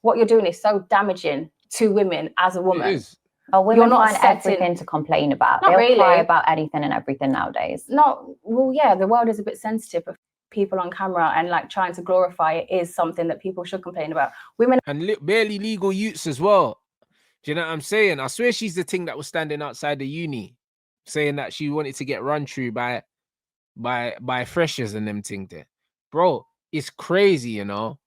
What you're doing is so damaging to women as a woman. It is. Oh, women find everything to complain about. They'll cry about anything and everything nowadays. Well, yeah, the world is a bit sensitive. people on camera and like trying to glorify it is something that people should complain about. Women and barely legal youths as well. Do you know what I'm saying? I swear she's the thing that was standing outside the uni saying that she wanted to get run through by freshers and them thing there. Bro, it's crazy, you know.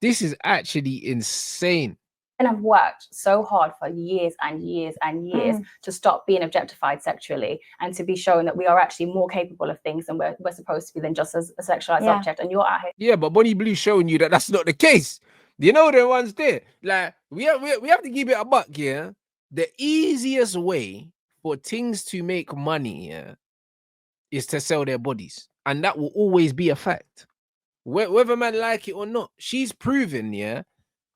This is actually insane. And I've worked so hard for years and years and years to stop being objectified sexually and to be shown that we are actually more capable of things than we're supposed to be than just as a sexualized object. And you're out here. Yeah, but Bonnie Blue showing you that that's not the case. You know the ones there. Like we have to keep it a buck, yeah. The easiest way for things to make money, yeah, is to sell their bodies, and that will always be a fact. Whether man like it or not, she's proven, yeah,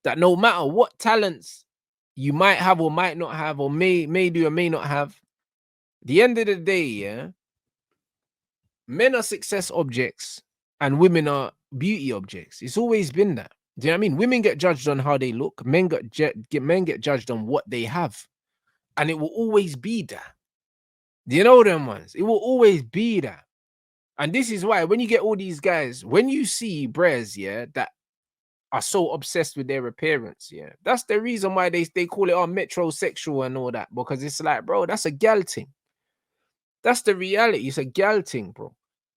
that no matter what talents you might have or might not have, or may do or may not have, the end of the day, yeah, men are success objects and women are beauty objects. It's always been that. Do you know what I mean? Women get judged on how they look. Men get judged on what they have, and it will always be that. Do you know them ones? It will always be that. And this is why when you get all these guys, when you see bres, yeah, that are so obsessed with their appearance, yeah, that's the reason why they call it metrosexual and all that, because it's like, bro, that's a gal thing. That's the reality. It's a gal thing, bro.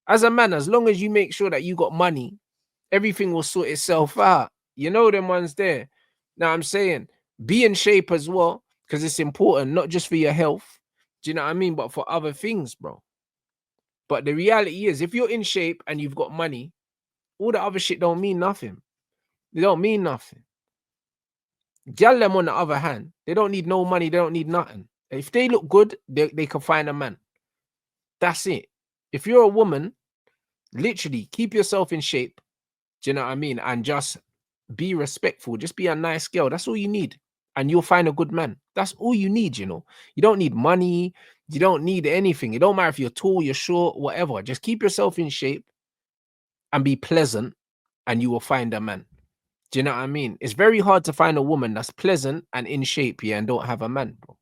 As a man, as long as you make sure that you got money, everything will sort itself out. You know them ones there. Now I'm saying, be in shape as well, because it's important, not just for your health. Do you know what I mean? But for other things, bro. But the reality is, if you're in shape and you've got money, all the other shit don't mean nothing. They don't mean nothing. Gal them, on the other hand, they don't need no money. They don't need nothing. If they look good, they can find a man. That's it. If you're a woman, literally keep yourself in shape. Do you know what I mean? And just be respectful. Just be a nice girl. That's all you need. And you'll find a good man. That's all you need, you know. You don't need money. You don't need anything. It don't matter if you're tall, you're short, whatever. Just keep yourself in shape and be pleasant, and you will find a man. Do you know what I mean? It's very hard to find a woman that's pleasant and in shape, yeah, and don't have a man, bro.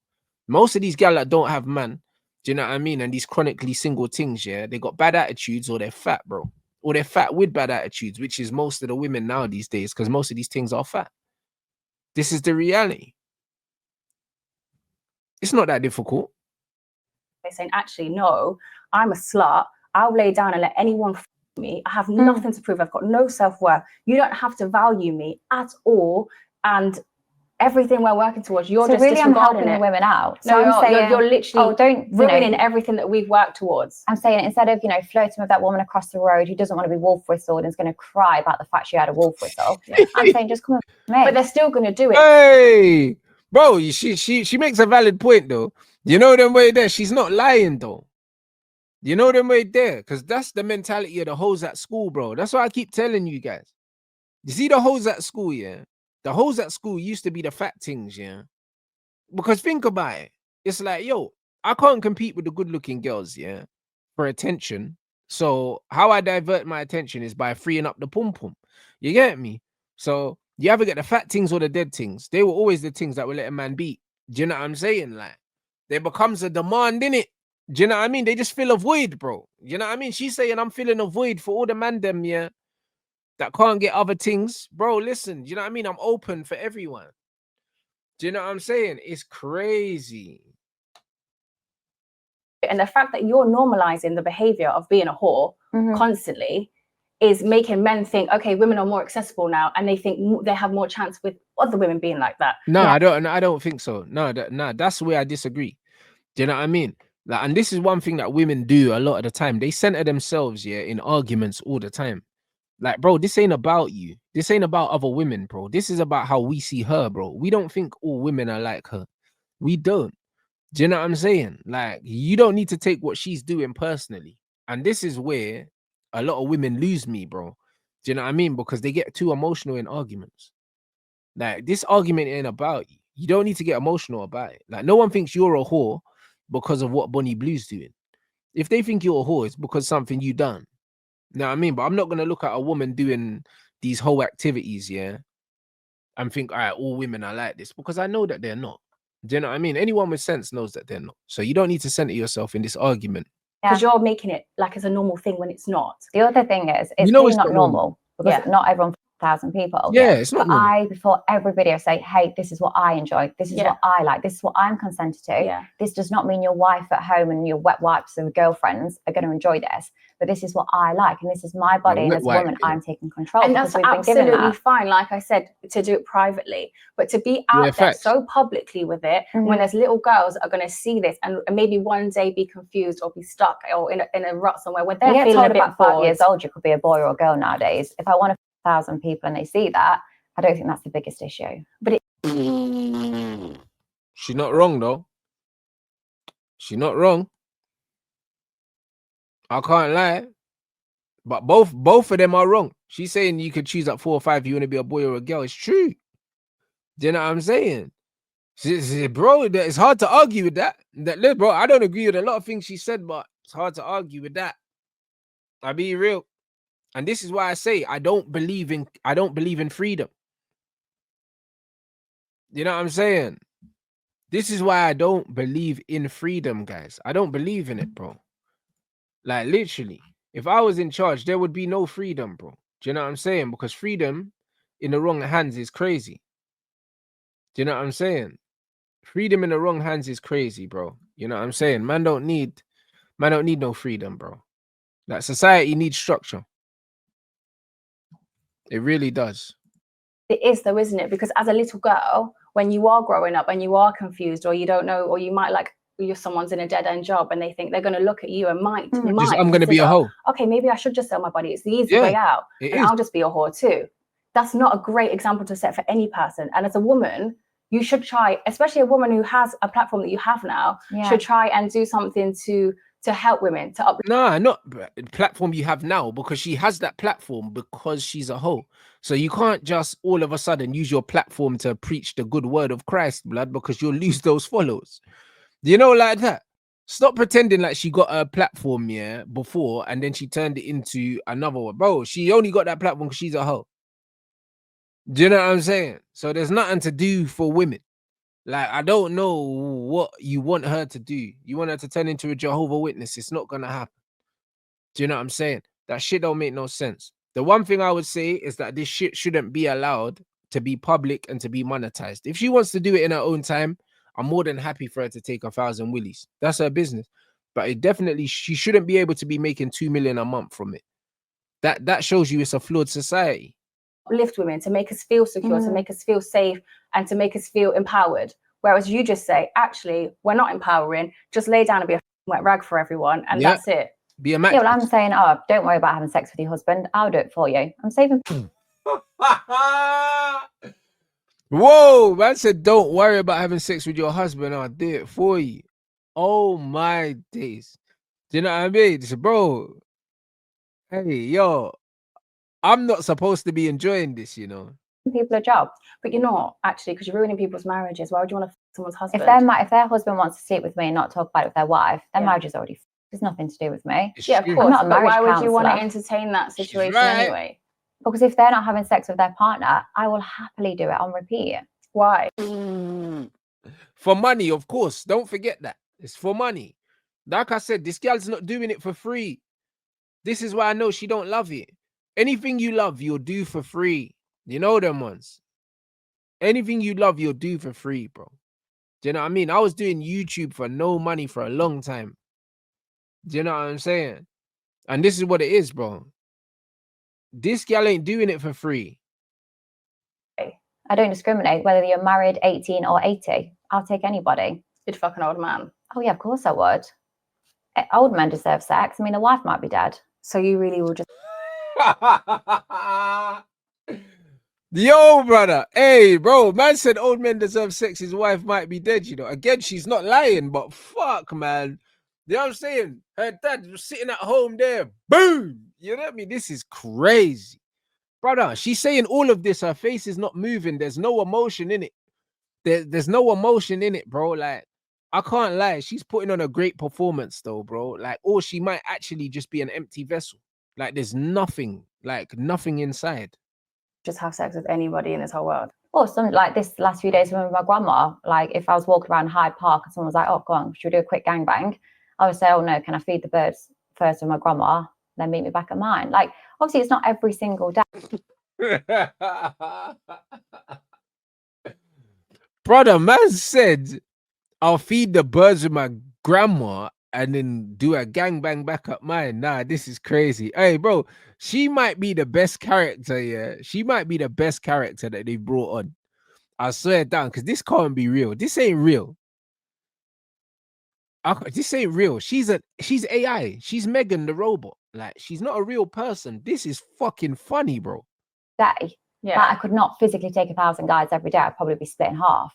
Most of these gal that don't have man, do you know what I mean? And these chronically single things, yeah, they got bad attitudes, or they're fat, bro. Or they're fat with bad attitudes, which is most of the women now these days, because most of these things are fat. This is the reality. It's not that difficult. They're saying, actually, no, I'm a slut. I'll lay down and let anyone f me. I have nothing to prove. I've got no self-worth. You don't have to value me at all. And everything we're working towards, you're so just really disregarding the women out. So no, I'm saying, you're literally ruining everything that we've worked towards. I'm saying, instead of, flirting with that woman across the road who doesn't want to be wolf whistled and is going to cry about the fact she had a wolf whistle, I'm saying, just come with me. But they're still going to do it. Hey, bro, she makes a valid point though. You know them way there. She's not lying though. You know them way there, because that's the mentality of the hoes at school, bro. That's why I keep telling you guys. You see the hoes at school, yeah. The hoes at school used to be the fat things, yeah. Because think about it. It's like, yo, I can't compete with the good-looking girls, yeah, for attention. So how I divert my attention is by freeing up the pum-pum. You get me? So you ever get the fat things or the dead things? They were always the things that will let a man beat. Do you know what I'm saying? Like, there becomes a demand in it. Do you know what I mean? They just fill a void, bro. You know what I mean? She's saying I'm filling a void for all the man them, yeah, that can't get other things. Bro, listen, do you know what I mean? I'm open for everyone. Do you know what I'm saying? It's crazy. And the fact that you're normalizing the behavior of being a whore constantly is making men think, okay, women are more accessible now, and they think they have more chance with other women being like that. No, yeah. I don't think so. No, that's where I disagree. Do you know what I mean? Like, and this is one thing that women do a lot of the time. They center themselves, yeah, in arguments all the time. Like, bro, this ain't about you. This ain't about other women, bro. This is about how we see her, bro. We don't think all women are like her. We don't. Do you know what I'm saying? Like, you don't need to take what she's doing personally. And this is where a lot of women lose me, bro. Do you know what I mean? Because they get too emotional in arguments. Like, this argument ain't about you. You don't need to get emotional about it. Like, no one thinks you're a whore because of what Bonnie Blue's doing. If they think you're a whore, it's because something you done. You know what I mean? But I'm not going to look at a woman doing these whole activities, yeah, and think, all right, all women are like this, because I know that they're not. Do you know what I mean? Anyone with sense knows that they're not. So you don't need to center yourself in this argument because you're making it like it's a normal thing when it's not. The other thing is, it's really not normal because not everyone 1,000 people. Yeah, it's not. But I, before every video, say, hey, this is what I enjoy. This is what I like. This is what I'm consented to. Yeah. This does not mean your wife at home and your wet wipes and girlfriends are going to enjoy this. But this is what I like, and this is my body, and as a woman, I'm taking control. And that's absolutely fine. Like I said, to do it privately, but to be out there so publicly with it, when there's little girls that are going to see this and maybe one day be confused or be stuck or in a rut somewhere where they're feeling a bit about 5 years old, you could be a boy or a girl nowadays. If I want 1,000 people and they see that, I don't think that's the biggest issue. But she's not wrong though. She's not wrong. I can't lie. But both of them are wrong. She's saying you could choose at 4 or 5 you want to be a boy or a girl. It's true. Do you know what I'm saying? Bro, it's hard to argue with that. Bro, I don't agree with a lot of things she said, but it's hard to argue with that. I'll be real. And this is why I say I don't believe in freedom. You know what I'm saying? This is why I don't believe in freedom, guys. I don't believe in it, bro. Like, literally, if I was in charge, there would be no freedom, bro. Do you know what I'm saying? Because freedom in the wrong hands is crazy. Do you know what I'm saying? Freedom in the wrong hands is crazy, bro. You know what I'm saying? Man don't need no freedom, bro. Like, society needs structure. It really does. It is though, isn't it? Because as a little girl, when you are growing up and you are confused or you don't know, or you might like someone's in a dead-end job and they think they're going to look at you and I'm going to be a hoe. Okay, maybe I should just sell my body. It's the easy way out. And I'll just be a whore too. That's not a great example to set for any person. And as a woman, you should try, especially a woman who has a platform that you have now, should try and do something to help women to up. Nah, not platform you have now, because she has that platform because she's a hoe. So you can't just all of a sudden use your platform to preach the good word of Christ, blood, because you'll lose those followers. You know, like that. Stop pretending like she got a platform before and then she turned it into another one. Bro, she only got that platform because she's a hoe. Do you know what I'm saying? So there's nothing to do for women. Like, I don't know what you want her to do. You want her to turn into a Jehovah's Witness. It's not going to happen. Do you know what I'm saying? That shit don't make no sense. The one thing I would say is that this shit shouldn't be allowed to be public and to be monetized. If she wants to do it in her own time, I'm more than happy for her to take 1,000 willies. That's her business. But it definitely, she shouldn't be able to be making 2 million a month from it. That shows you it's a flawed society. Lift women to make us feel secure, to make us feel safe, and to make us feel empowered. Whereas you just say, actually, we're not empowering. Just lay down and be a wet rag for everyone, and that's it. Be a match. Yeah, well, I'm saying, don't worry about having sex with your husband. I'll do it for you. I'm saving. Whoa, man said, don't worry about having sex with your husband. I'll do it for you. Oh my days. Do you know what I mean? So, bro, hey, yo, I'm not supposed to be enjoying this, you know. People a job, but you're not actually, because you're ruining people's marriages. Why would you want to f someone's husband? If their husband wants to sleep with me and not talk about it with their wife, their marriage is already. There's nothing to do with me. Of course. But why would you want to entertain that situation anyway? Because if they're not having sex with their partner, I will happily do it on repeat. Why? For money, of course. Don't forget that. It's for money. Like I said, this girl's not doing it for free. This is why I know she don't love it. Anything you love, you'll do for free. You know them ones. Anything you love, you'll do for free, bro. Do you know what I mean? I was doing YouTube for no money for a long time. Do you know what I'm saying? And this is what it is, bro. This gal ain't doing it for free. I don't discriminate whether you're married, 18 or 80. I'll take anybody. You'd fuck an old man. Oh, yeah, of course I would. Old men deserve sex. I mean, the wife might be dead. So you really will just... Yo, brother. Hey, bro. Man said old men deserve sex. His wife might be dead, you know. Again, she's not lying, but fuck, man. You know what I'm saying? Her dad was sitting at home there. Boom. You know what I mean? This is crazy. Brother, she's saying all of this. Her face is not moving. There's no emotion in it. There's no emotion in it, bro. Like, I can't lie. She's putting on a great performance, though, bro. Like, or she might actually just be an empty vessel. Like, there's nothing, like, nothing inside. Just have sex with anybody in this whole world. Or some, like this last few days with my grandma, like, if I was walking around Hyde Park and someone was like, oh, go on, should we do a quick gangbang? I would say, oh no, can I feed the birds first with my grandma, then meet me back at mine? Like, obviously it's not every single day. Brother, man said, I'll feed the birds with my grandma and then do a gangbang back up mine. Nah, this is crazy. Hey, bro, she might be the best character, yeah. She might be the best character that they brought on. I swear it down, because this can't be real. This ain't real. This ain't real. She's AI. She's Megan the robot. Like, she's not a real person. This is fucking funny, bro. Day. Yeah. Like, I could not physically take 1,000 guys every day. I'd probably be split in half.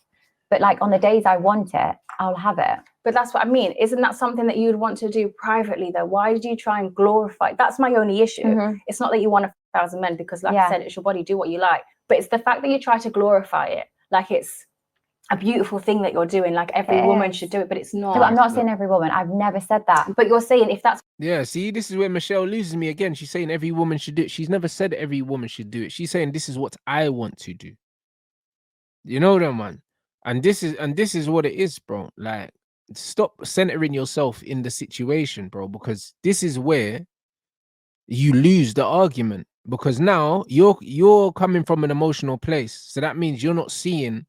But like on the days I want it, I'll have it. But that's what I mean. Isn't that something that you'd want to do privately though? Why do you try and glorify? That's my only issue. It's not that you want 1,000 men because like I said, it's your body, do what you like. But it's the fact that you try to glorify it. Like it's a beautiful thing that you're doing. Like every woman should do it, but it's not. No, I'm not saying every woman. I've never said that. But you're saying if that's... Yeah, see, this is where Michelle loses me again. She's saying every woman should do it. She's never said every woman should do it. She's saying this is what I want to do. You know that, man? And this is what it is, bro. Like, stop centering yourself in the situation, bro, because this is where you lose the argument. Because now you're coming from an emotional place. So that means you're not seeing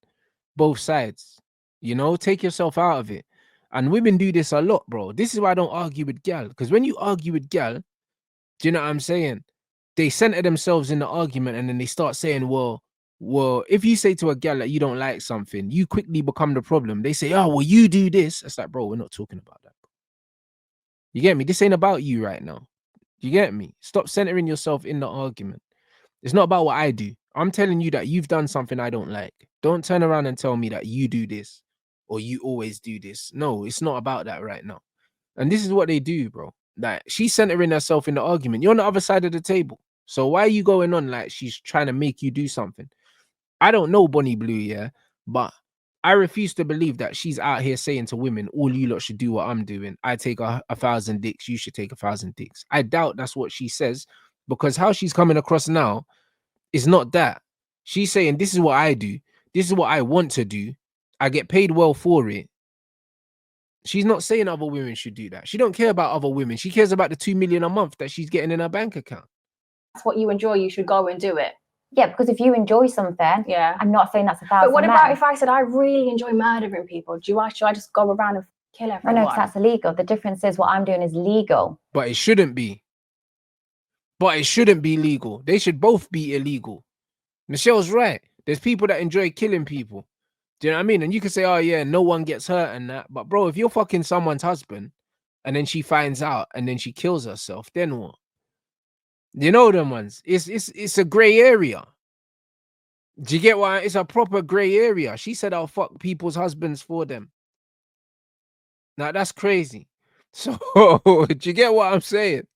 both sides. You know, take yourself out of it. And women do this a lot, bro. This is why I don't argue with gal. Because when you argue with gal, do you know what I'm saying? They center themselves in the argument and then they start saying, well, if you say to a gal that you don't like something, you quickly become the problem. They say, oh, well, you do this. It's like, bro, we're not talking about that. You get me? This ain't about you right now. You get me? Stop centering yourself in the argument. It's not about what I do. I'm telling you that you've done something I don't like. Don't turn around and tell me that you do this or you always do this. No, it's not about that right now. And this is what they do, bro. Like, she's centering herself in the argument. You're on the other side of the table. So why are you going on like she's trying to make you do something? I don't know Bonnie Blue, yeah, but I refuse to believe that she's out here saying to women, all you lot should do what I'm doing. I take 1,000 dicks, you should take 1,000 dicks. I doubt that's what she says, because how she's coming across now is not that. She's saying, this is what I do. This is what I want to do. I get paid well for it. She's not saying other women should do that. She don't care about other women. She cares about the 2 million a month that she's getting in her bank account. That's what you enjoy. You should go and do it. Yeah, because if you enjoy something, I'm not saying that's 1,000. But what about if I said I really enjoy murdering people? Should I just go around and kill everyone? No, because that's illegal. The difference is what I'm doing is legal. But it shouldn't be. But it shouldn't be legal. They should both be illegal. Michelle's right. There's people that enjoy killing people. Do you know what I mean? And you can say, oh yeah, no one gets hurt and that. But bro, if you're fucking someone's husband and then she finds out and then she kills herself, then what? You know them ones. It's a gray area. Do you get why? It's a proper gray area. She said I'll fuck people's husbands for them. Now that's crazy. So do you get what I'm saying?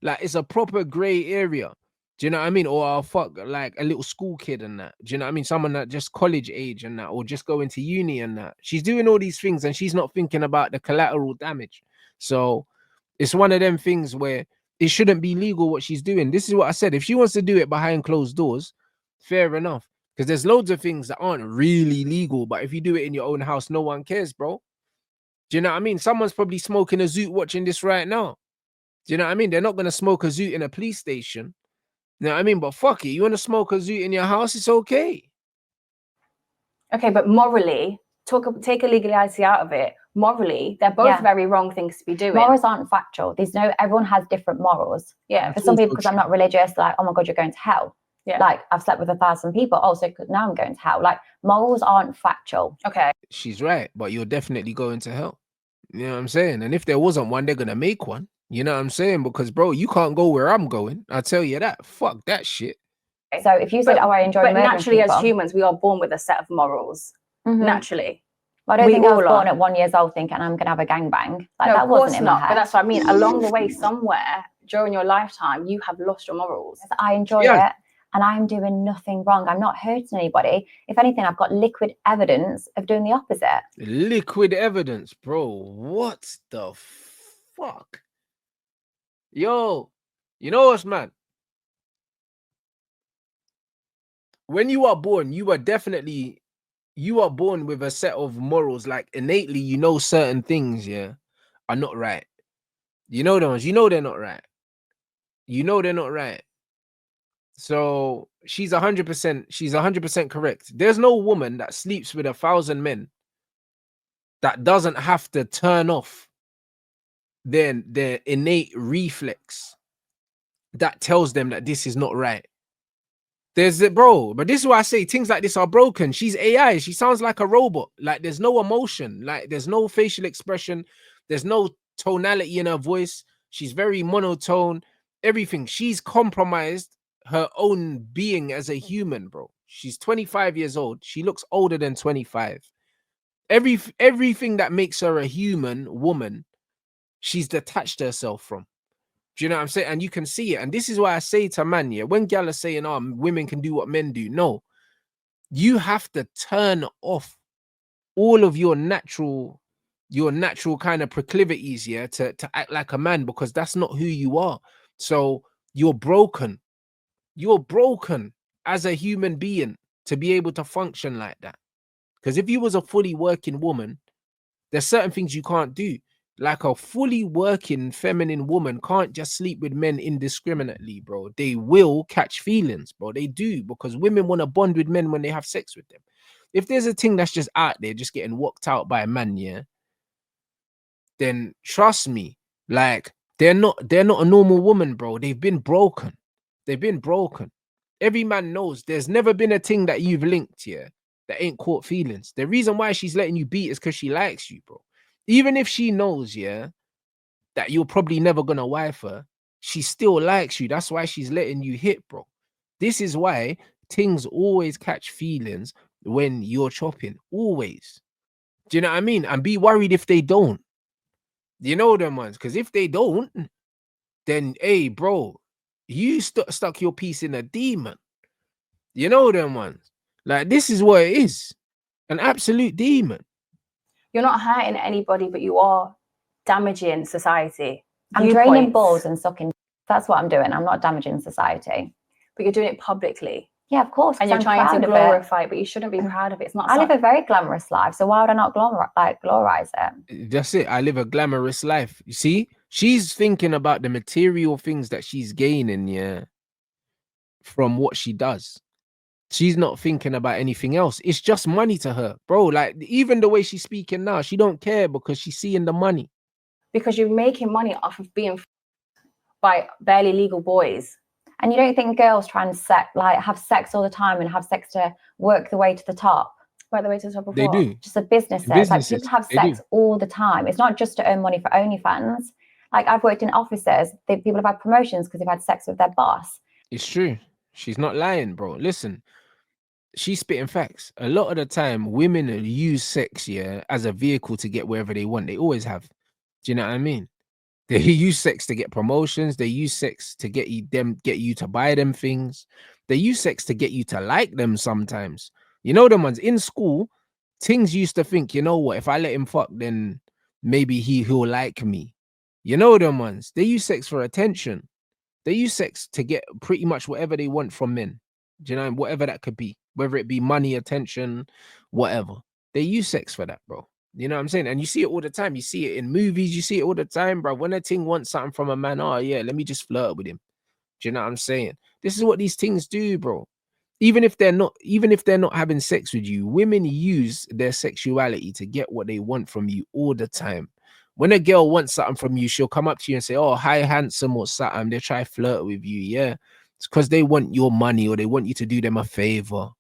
Like, it's a proper gray area. Do you know what I mean? Or I'll fuck like a little school kid and that. Do you know what I mean? Someone that just college age and that, or just going to uni and that. She's doing all these things and she's not thinking about the collateral damage. So it's one of them things where it shouldn't be legal what she's doing. This is what I said. If she wants to do it behind closed doors, fair enough. Because there's loads of things that aren't really legal. But if you do it in your own house, no one cares, bro. Do you know what I mean? Someone's probably smoking a zoot watching this right now. Do you know what I mean? They're not going to smoke a zoot in a police station. You know what I mean? But fuck it. You want to smoke a zoot in your house? It's okay. Okay, but morally, take a legality out of it. Morally, they're both very wrong things to be doing. Morals aren't factual. Everyone has different morals. Yeah. For some people, because I'm not religious, like, oh my God, you're going to hell. Yeah. Like, I've slept with 1,000 people. Oh, so now I'm going to hell. Like, morals aren't factual. Okay. She's right, but you're definitely going to hell. You know what I'm saying? And if there wasn't one, they're going to make one. You know what I'm saying? Because, bro, you can't go where I'm going. I'll tell you that. Fuck that shit. So if you said, I enjoy murdering naturally, people, as humans, we are born with a set of morals. Naturally. I don't think I was born at 1 year old thinking I'm going to have a gangbang. Like, no, that of course wasn't in not. my head. But that's what I mean. Along the way, somewhere during your lifetime, you have lost your morals. I enjoy it, and I'm doing nothing wrong. I'm not hurting anybody. If anything, I've got liquid evidence of doing the opposite. Liquid evidence, bro. What the fuck? Yo, you know what's mad? When you are born, you are born with a set of morals. Like, innately, you know certain things, yeah. are not right. You know the ones, you know they're not right. You know they're not right. So she's 100% correct. There's no woman that sleeps with 1,000 men that doesn't have to turn off their innate reflex that tells them that this is not right. There's it, bro. But this is why I say things like this are broken. She's AI. She sounds like a robot. Like there's no emotion. Like there's no facial expression. There's no tonality in her voice. She's very monotone. Everything. She's compromised her own being as a human, bro. She's 25 years old. She looks older than 25. Everything that makes her a human woman, she's detached herself from. Do you know what I'm saying? And you can see it. And this is why I say to man, yeah, when gal are saying, oh, women can do what men do. No, you have to turn off all of your natural kind of proclivities, yeah, to act like a man, because that's not who you are. So you're broken. You're broken as a human being to be able to function like that. Because if you was a fully working woman, there's certain things you can't do. Like a fully working feminine woman can't just sleep with men indiscriminately, bro. They will catch feelings, bro. They do, because women want to bond with men when they have sex with them. If there's a thing that's just out there, just getting walked out by a man, yeah, then trust me, like they're not a normal woman, bro. They've been broken. They've been broken. Every man knows there's never been a thing that you've linked, yeah, that ain't caught feelings. The reason why she's letting you beat is because she likes you, bro. Even if she knows, yeah, that you're probably never gonna wife her, she still likes you. That's why she's letting you hit, bro. This is why things always catch feelings when you're chopping. Always. Do you know what I mean? And be worried if they don't. You know them ones, because if they don't, then hey, bro, you stuck your piece in a demon. You know them ones. Like this is what it is. An absolute demon. You're not hurting anybody, but you are damaging society. I'm draining balls and sucking. That's what I'm doing. I'm not damaging society. But you're doing it publicly. Yeah, of course. And you're trying to glorify it, but you shouldn't be proud of it. It's not. I live a very glamorous life, so why would I not glorize it? That's it. I live a glamorous life. You see, she's thinking about the material things that she's gaining, yeah, from what she does. She's not thinking about anything else. It's just money to her, bro. Like even the way she's speaking now, she don't care because she's seeing the money. Because you're making money off of being by barely legal boys. And you don't think girls try and have sex all the time and have sex to work the way to the top? Work the way to the top of They what? do. Just the businesses. Like people have sex all the time. It's not just to earn money for OnlyFans. Like I've worked in offices. People have had promotions because they've had sex with their boss. It's true. She's not lying, bro. Listen, she's spitting facts. A lot of the time, women use sex, yeah, as a vehicle to get wherever they want. They always have. Do you know what I mean? They use sex to get promotions. They use sex to get you to buy them things. They use sex to get you to like them sometimes. You know them ones in school, things used to think, you know what, if I let him fuck, then maybe he'll like me. You know them ones. They use sex for attention. They use sex to get pretty much whatever they want from men. Do you know, whatever that could be, whether it be money, attention, whatever. They use sex for that, bro. You know what I'm saying? And you see it all the time. You see it in movies. You see it all the time, bro. When a thing wants something from a man, oh yeah, let me just flirt with him. Do you know what I'm saying? This is what these things do, bro. Even if they're not having sex with you, women use their sexuality to get what they want from you all the time. When a girl wants something from you, she'll come up to you and say, oh, hi, handsome, or something. They try to flirt with you, yeah. It's because they want your money or they want you to do them a favor.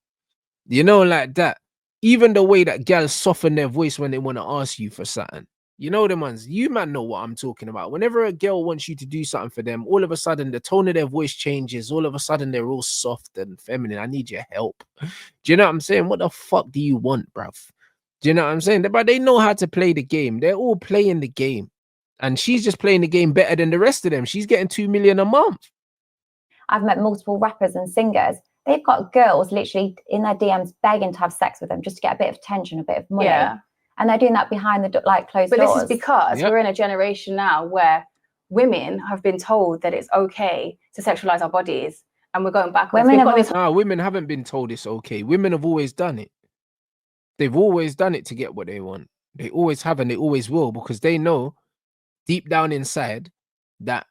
You know, like that. Even the way that gals soften their voice when they want to ask you for something. You know the ones, you man know what I'm talking about. Whenever a girl wants you to do something for them, all of a sudden the tone of their voice changes. All of a sudden they're all soft and feminine. I need your help. Do you know what I'm saying? What the fuck do you want, bruv? Do you know what I'm saying? But they know how to play the game. They're all playing the game. And she's just playing the game better than the rest of them. She's getting 2 million a month. I've met multiple rappers and singers. They've got girls literally in their DMs begging to have sex with them just to get a bit of attention, a bit of money. Yeah. And they're doing that behind the closed doors. But this is because we're in a generation now where women have been told that it's okay to sexualize our bodies, and we're going backwards. Women haven't been told it's okay. Women have always done it. They've always done it to get what they want. They always have and they always will, because they know deep down inside, that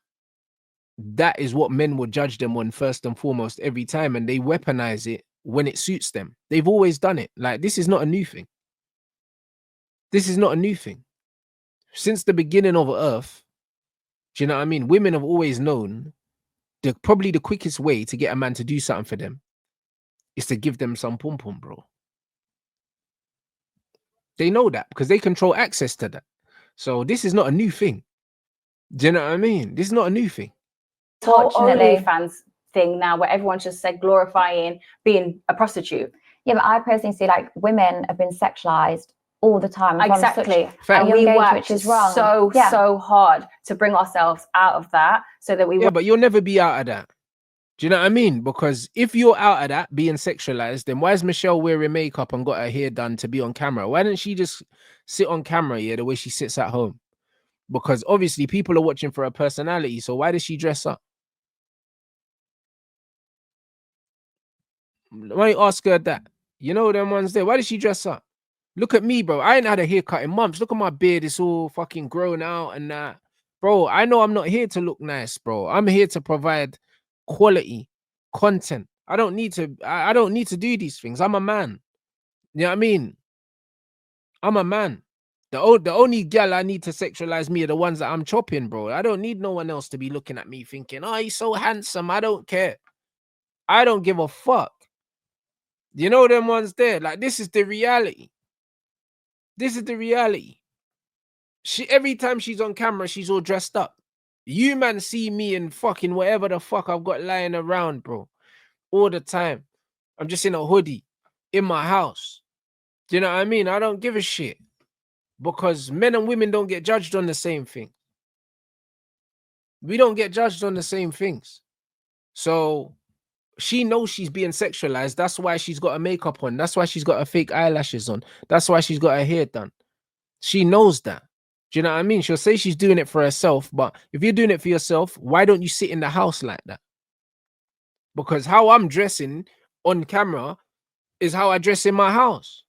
is what men will judge them on first and foremost every time, and they weaponize it when it suits them. They've always done it. Like, this is not a new thing. This is not a new thing. Since the beginning of Earth, do you know what I mean? Women have always known probably the quickest way to get a man to do something for them is to give them some pum pum, bro. They know that because they control access to that. So this is not a new thing. Do you know what I mean? This is not a new thing. Unfortunately, OnlyFans thing now where everyone's just said glorifying being a prostitute. Yeah, but I personally see like women have been sexualized all the time. Exactly. And we work which is wrong. so hard to bring ourselves out of that so that we but you'll never be out of that. Do you know what I mean? Because if you're out of that being sexualized, then why is Michelle wearing makeup and got her hair done to be on camera? Why didn't she just sit on camera, the way she sits at home? Because obviously people are watching for her personality. So why does she dress up? Why don't you ask her that? You know them ones there. Why does she dress up? Look at me, bro. I ain't had a haircut in months. Look at my beard. It's all fucking grown out and that. Bro, I know I'm not here to look nice, bro. I'm here to provide quality content. I don't need to do these things. I'm a man. You know what I mean? I'm a man. The only gal I need to sexualize me are the ones that I'm chopping, bro. I don't need no one else to be looking at me thinking, oh, he's so handsome. I don't care. I don't give a fuck. You know them ones there? Like, this is the reality. This is the reality. Every time she's on camera, she's all dressed up. You man see me in fucking whatever the fuck I've got lying around, bro. All the time. I'm just in a hoodie in my house. Do you know what I mean? I don't give a shit. Because men and women don't get judged on the same thing. We don't get judged on the same things. So she knows she's being sexualized. That's why she's got her makeup on. That's why she's got her fake eyelashes on. That's why she's got her hair done. She knows that. Do you know what I mean? She'll say she's doing it for herself, but if you're doing it for yourself, why don't you sit in the house like that? Because how I'm dressing on camera is how I dress in my house.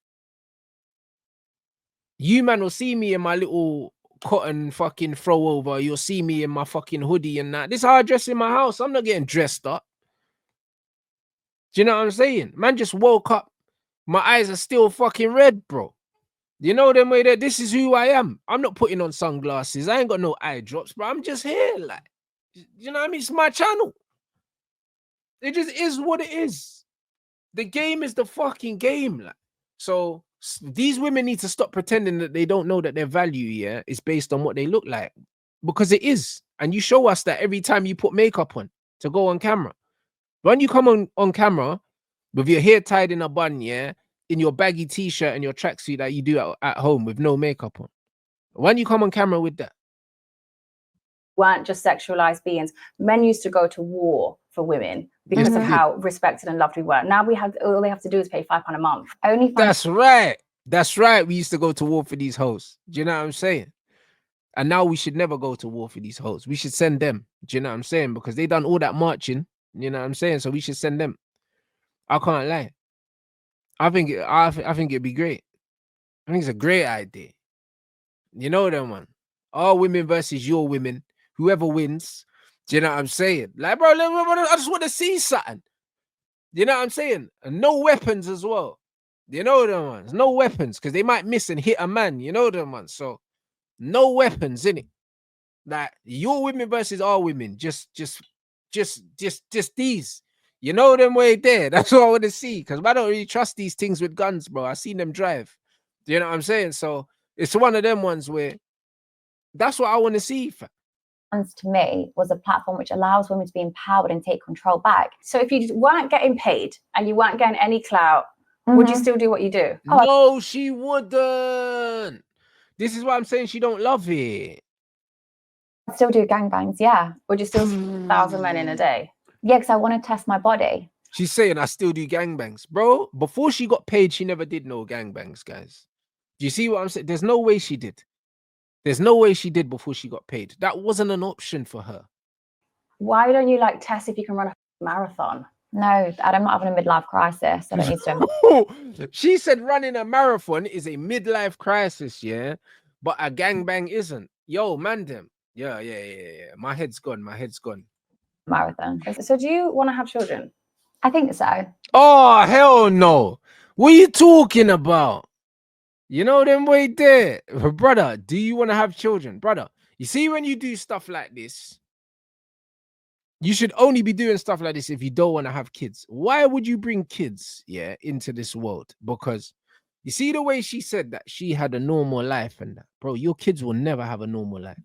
You man will see me in my little cotton fucking throw over. You'll see me in my fucking hoodie and that. This is how I dress in my house. I'm not getting dressed up. Do you know what I'm saying? Man just woke up. My eyes are still fucking red, bro. You know them way that this is who I am. I'm not putting on sunglasses. I ain't got no eye drops, but I'm just here. Like, you know what I mean? It's my channel. It just is what it is. The game is the fucking game. Like, so these women need to stop pretending that they don't know that their value, is based on what they look like. Because it is. And you show us that every time you put makeup on to go on camera. When you come on camera with your hair tied in a bun, in your baggy t-shirt and your tracksuit that you do at home with no makeup on. When you come on camera with that. Weren't just sexualized beings. Men used to go to war for women because of how respected and loved we were. Now all they have to do is pay £5 a month. That's right. That's right. We used to go to war for these hoes. Do you know what I'm saying? And now we should never go to war for these hoes. We should send them. Do you know what I'm saying? Because they done all that marching. You know what I'm saying? So we should send them. I can't lie. I think it'd be great. I think it's a great idea. You know that one. All women versus your women. Whoever wins. Do you know what I'm saying? Like, bro, I just want to see something. You know what I'm saying? And no weapons as well. You know them ones. No weapons, because they might miss and hit a man. You know them ones. So no weapons, innit? Like, your women versus our women. Just these. You know them way there. That's what I want to see. Because I don't really trust these things with guns, bro. I seen them drive. Do you know what I'm saying? So it's one of them ones where that's what I want to see. To me was a platform which allows women to be empowered and take control back. So if you weren't getting paid and you weren't getting any clout, would you still do what you do? No, she wouldn't. This is why I'm saying she don't love it. I'd still do gangbangs, yeah. Would you still 1,000 men in a day? Yeah, because I want to test my body. She's saying I still do gangbangs. Bro, before she got paid, she never did no gangbangs, guys. Do you see what I'm saying? There's no way she did. There's no way she did before she got paid. That wasn't an option for her. Why don't you test if you can run a marathon? No, I'm not having a midlife crisis. I don't need to. She said running a marathon is a midlife crisis, yeah? But a gangbang isn't. Yo, man, them. Yeah. My head's gone. Marathon. So do you want to have children? I think so. Oh, hell no. What are you talking about? You know them way there. Brother, do you want to have children? Brother, you see when you do stuff like this, you should only be doing stuff like this if you don't want to have kids. Why would you bring kids, into this world? Because you see the way she said that she had a normal life and that, bro, your kids will never have a normal life.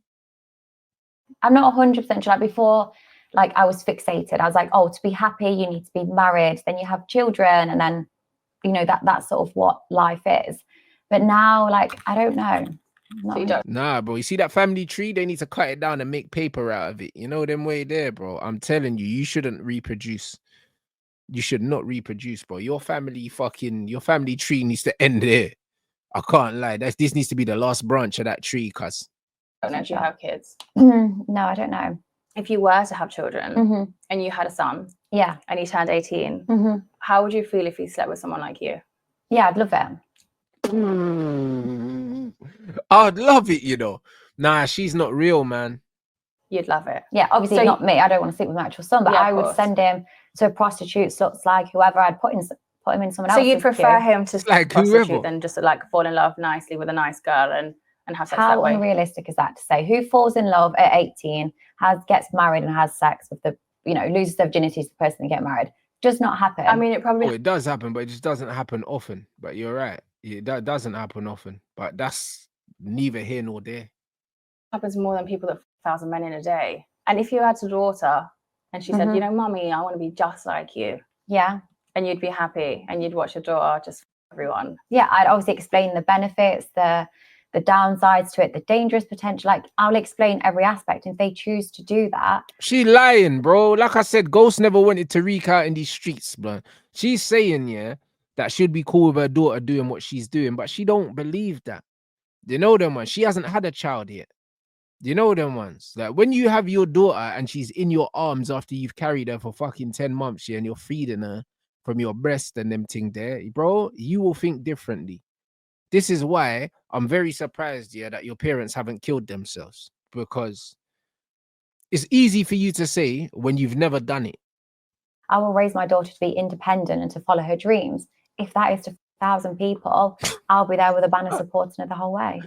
I'm not 100% sure. Like before, like I was fixated. I was like, oh, to be happy, you need to be married. Then you have children, and then, that's sort of what life is. But now, like, I don't know. Nah, bro. You see that family tree? They need to cut it down and make paper out of it. You know them way there, bro. I'm telling you, you shouldn't reproduce. You should not reproduce, bro. Your family tree needs to end there. I can't lie. This needs to be the last branch of that tree, cuz. I don't know if you have kids. No, I don't know. If you were to have children and you had a son, and he turned 18, how would you feel if he slept with someone like you? Yeah, I'd love it. I'd love it, Nah, she's not real, man. You'd love it. Yeah, obviously so not me. I don't want to sleep with my actual son, but I would send him to a prostitute, sluts, like whoever. I'd put him in someone else. So you'd prefer him to like prostitute whoever. than just like fall in love nicely with a nice girl and have sex that way? How unrealistic is that to say? Who falls in love at 18, gets married and has sex with loses their virginity to the person they get married? Does not happen. I mean, it does happen, but it just doesn't happen often. But you're right. That doesn't happen often. But that's neither here nor there. Happens more than people that 1,000 men in a day. And if you had a daughter and she said, Mummy, I want to be just like you. Yeah. And you'd be happy and you'd watch your daughter just for everyone. Yeah, I'd obviously explain the benefits, the downsides to it, the dangerous potential. Like, I'll explain every aspect. And if they choose to do that. She lying, bro. Like I said, Ghost never wanted Tariq out in these streets, bro. She's saying, that she'd be cool with her daughter doing what she's doing, but she don't believe that. You know them ones. She hasn't had a child yet. You know them ones. Like when you have your daughter and she's in your arms after you've carried her for fucking 10 months, and you're feeding her from your breast and them thing there, bro, you will think differently. This is why I'm very surprised, that your parents haven't killed themselves, because it's easy for you to say when you've never done it. I will raise my daughter to be independent and to follow her dreams. If that is to 1,000 people, I'll be there with a banner supporting her the whole way.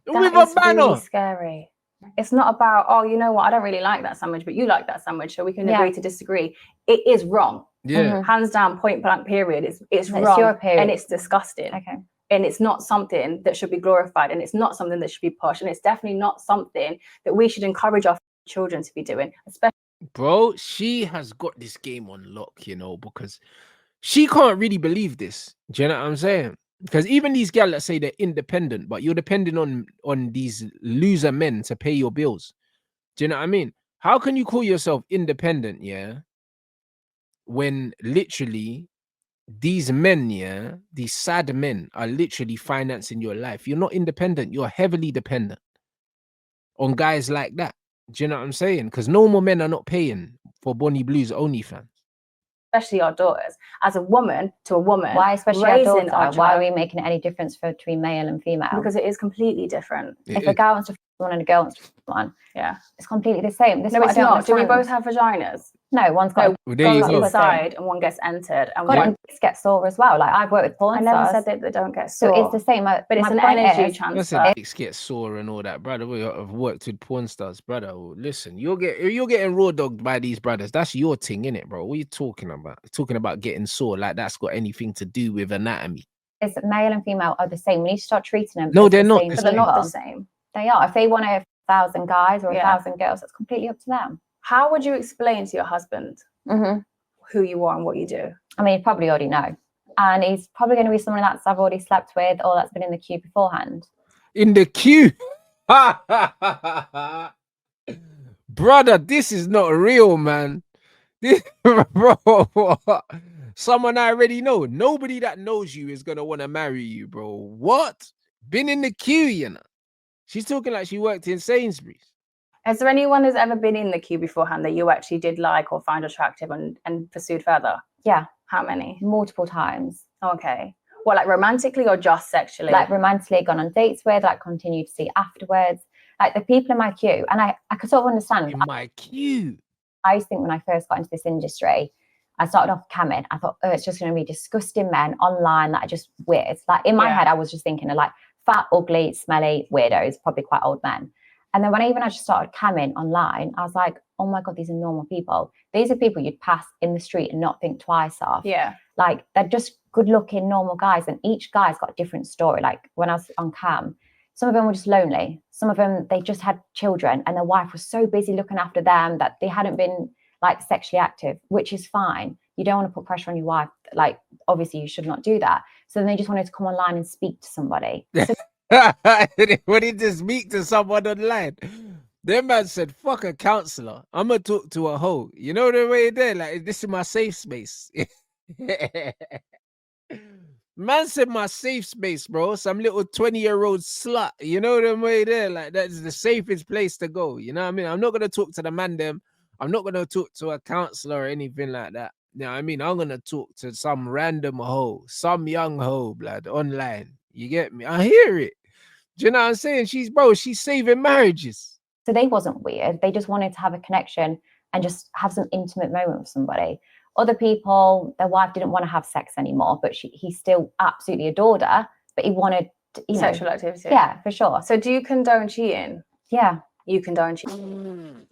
With a banner. Really scary. It's not about, oh, you know what, I don't really like that sandwich, but you like that sandwich, so we can agree to disagree. It is wrong. Yeah. Hands down, point blank, period. It's wrong. Your period. And it's disgusting. Okay. And it's not something that should be glorified, and it's not something that should be pushed, and it's definitely not something that we should encourage our children to be doing, especially. Bro, she has got this game on lock, because she can't really believe this. Do you know what I'm saying? Because even these girls that say they're independent, but you're depending on these loser men to pay your bills. Do you know what I mean? How can you call yourself independent, when literally these men, these sad men are literally financing your life? You're not independent. You're heavily dependent on guys like that. Do you know what I'm saying? Because normal men are not paying for Bonnie Blue's OnlyFans. Especially our daughters. As a woman to a woman. Why especially our daughters? Why are we making any difference between male and female? Because it is completely different. If a guy wants to f one and a girl wants to f one, it's completely the same. No, it's not. Do we both have vaginas? No, one's got inside and one gets entered. And one gets sore as well. Like, I've worked with porn stars. I never said that they don't get sore. So it's the same. But it's an energy transfer. Dicks get sore and all that, brother. I've worked with porn stars, brother. Listen, you're getting raw dogged by these brothers. That's your thing, innit, bro? What are you talking about? Talking about getting sore like that's got anything to do with anatomy. It's male and female are the same. We need to start treating them. No, they're not. But they're not the same. They are. If they want 1,000 guys or 1,000 girls, it's completely up to them. How would you explain to your husband who you are and what you do? I mean, you probably already know. And he's probably going to be someone that I've already slept with or that's been in the queue beforehand. In the queue? Brother, this is not real, man. Bro, someone I already know. Nobody that knows you is going to want to marry you, bro. What? Been in the queue, She's talking like she worked in Sainsbury's. Is there anyone who's ever been in the queue beforehand that you actually did like or find attractive and pursued further? Yeah. How many? Multiple times. Okay. Well, like romantically or just sexually? Like romantically, gone on dates with, like continued to see afterwards. Like the people in my queue, and I could sort of understand. In my queue. I used to think when I first got into this industry, I started off camming. I thought, oh, it's just going to be disgusting men online that are just weird. Like in my head, I was just thinking of like fat, ugly, smelly weirdos, probably quite old men. And then when I just started camming online, I was like, oh my God, these are normal people. These are people you'd pass in the street and not think twice of. Yeah. Like they're just good looking, normal guys. And each guy's got a different story. Like when I was on cam, some of them were just lonely. Some of them, they just had children and their wife was so busy looking after them that they hadn't been like sexually active, which is fine. You don't want to put pressure on your wife. Like, obviously you should not do that. So then they just wanted to come online and speak to somebody. So when he just speak to someone online, that man said, fuck a counselor. I'm going to talk to a hoe. You know the way there? Like, this is my safe space. Man said my safe space, bro. Some little 20-year-old slut. You know the way there? Like, that's the safest place to go. You know what I mean? I'm not going to talk to the man them. I'm not going to talk to a counselor or anything like that. You know what I mean? I'm going to talk to some random hoe, some young hoe, blood, online. You get me? I hear it. Do you know what I'm saying? She's saving marriages. So they wasn't weird. They just wanted to have a connection and just have some intimate moment with somebody. Other people, their wife didn't want to have sex anymore, but he still absolutely adored her, but he wanted, sexual activity. Yeah, for sure. So do you condone cheating? Yeah. You condone cheating?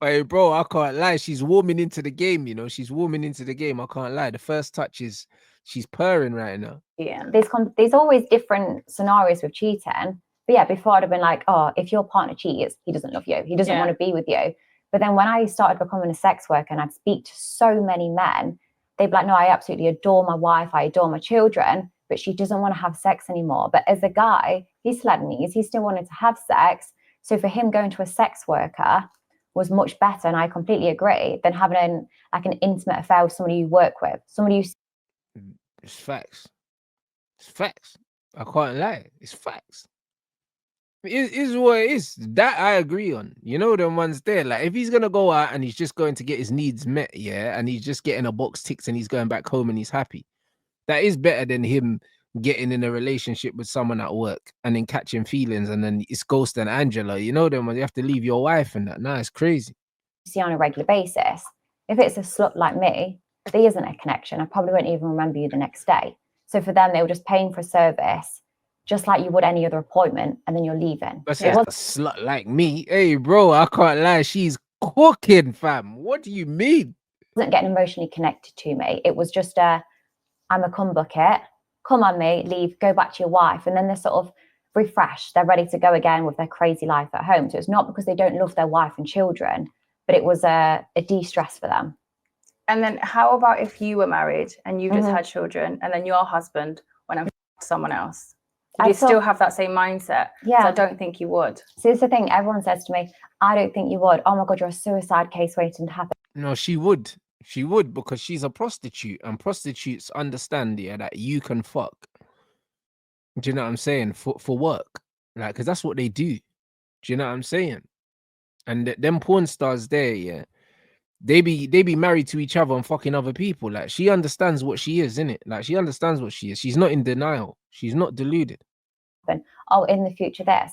Hey, bro, I can't lie. She's warming into the game, you know. She's warming into the game. I can't lie. The first touch is she's purring right now. Yeah. There's always different scenarios with cheating. But yeah, before I'd have been like, oh, if your partner cheats, he doesn't love you. He doesn't want to be with you. But then when I started becoming a sex worker and I'd speak to so many men, they'd be like, no, I absolutely adore my wife. I adore my children, but she doesn't want to have sex anymore. But as a guy, he's sled knees. He still wanted to have sex. So for him going to a sex worker was much better, and I completely agree, than having like an intimate affair with somebody you work with, somebody you... It's facts. It's facts. I can't lie. It's facts. It is what it is. That I agree on. You know, them ones there. Like, if he's gonna go out and he's just going to get his needs met, yeah, and he's just getting a box ticked and he's going back home and he's happy, that is better than him getting in a relationship with someone at work and then catching feelings and then it's Ghost and Angela. You know them, you have to leave your wife and that. Nah, it's crazy. See on a regular basis. If it's a slut like me, there isn't a connection. I probably won't even remember you the next day. So for them, they were just paying for a service, just like you would any other appointment, and then you're leaving. But a slut like me, hey bro, I can't lie, she's cooking, fam. What do you mean? Wasn't getting emotionally connected to me. It was just I'm a cum bucket. Come on, me, leave, go back to your wife. And then they're sort of refreshed. They're ready to go again with their crazy life at home. So it's not because they don't love their wife and children, but it was a de-stress for them. And then how about if you were married and you just had children and then your husband went and someone else? Would you still have that same mindset? Yeah. I don't think you would. So it's the thing. Everyone says to me, I don't think you would. Oh my God, you're a suicide case waiting to happen. No, she would. She would, because she's a prostitute, and prostitutes understand, yeah, that you can fuck. Do you know what I'm saying? For work, like, because that's what they do. Do you know what I'm saying? And them porn stars there, yeah, they be married to each other and fucking other people. Like, she understands what she is, innit? Like, she understands what she is. She's not in denial. She's not deluded. Oh, in the future, this.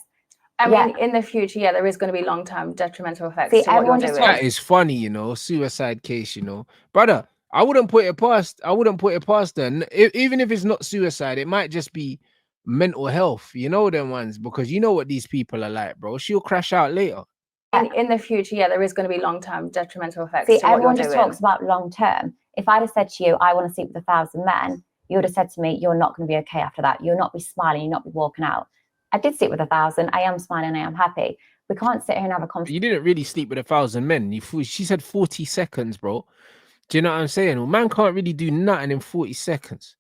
I mean, in the future, yeah, there is going to be long-term detrimental effects to what you're doing. That is funny, you know, suicide case, you know. Brother, I wouldn't put it past her. Even if it's not suicide, it might just be mental health, you know, them ones, because you know what these people are like, bro. She'll crash out later. In the future, yeah, there is going to be long-term detrimental effects to what you're doing. Everyone just talks about long-term. If I'd have said to you, I want to sleep with 1,000 men, you would have said to me, you're not going to be okay after that. You'll not be smiling. You'll not be walking out. I did sleep with 1,000. I am smiling. I am happy. We can't sit here and have a conversation. You didn't really sleep with 1,000 men. She said 40 seconds, bro. Do you know what I'm saying? Well, man can't really do nothing in 40 seconds.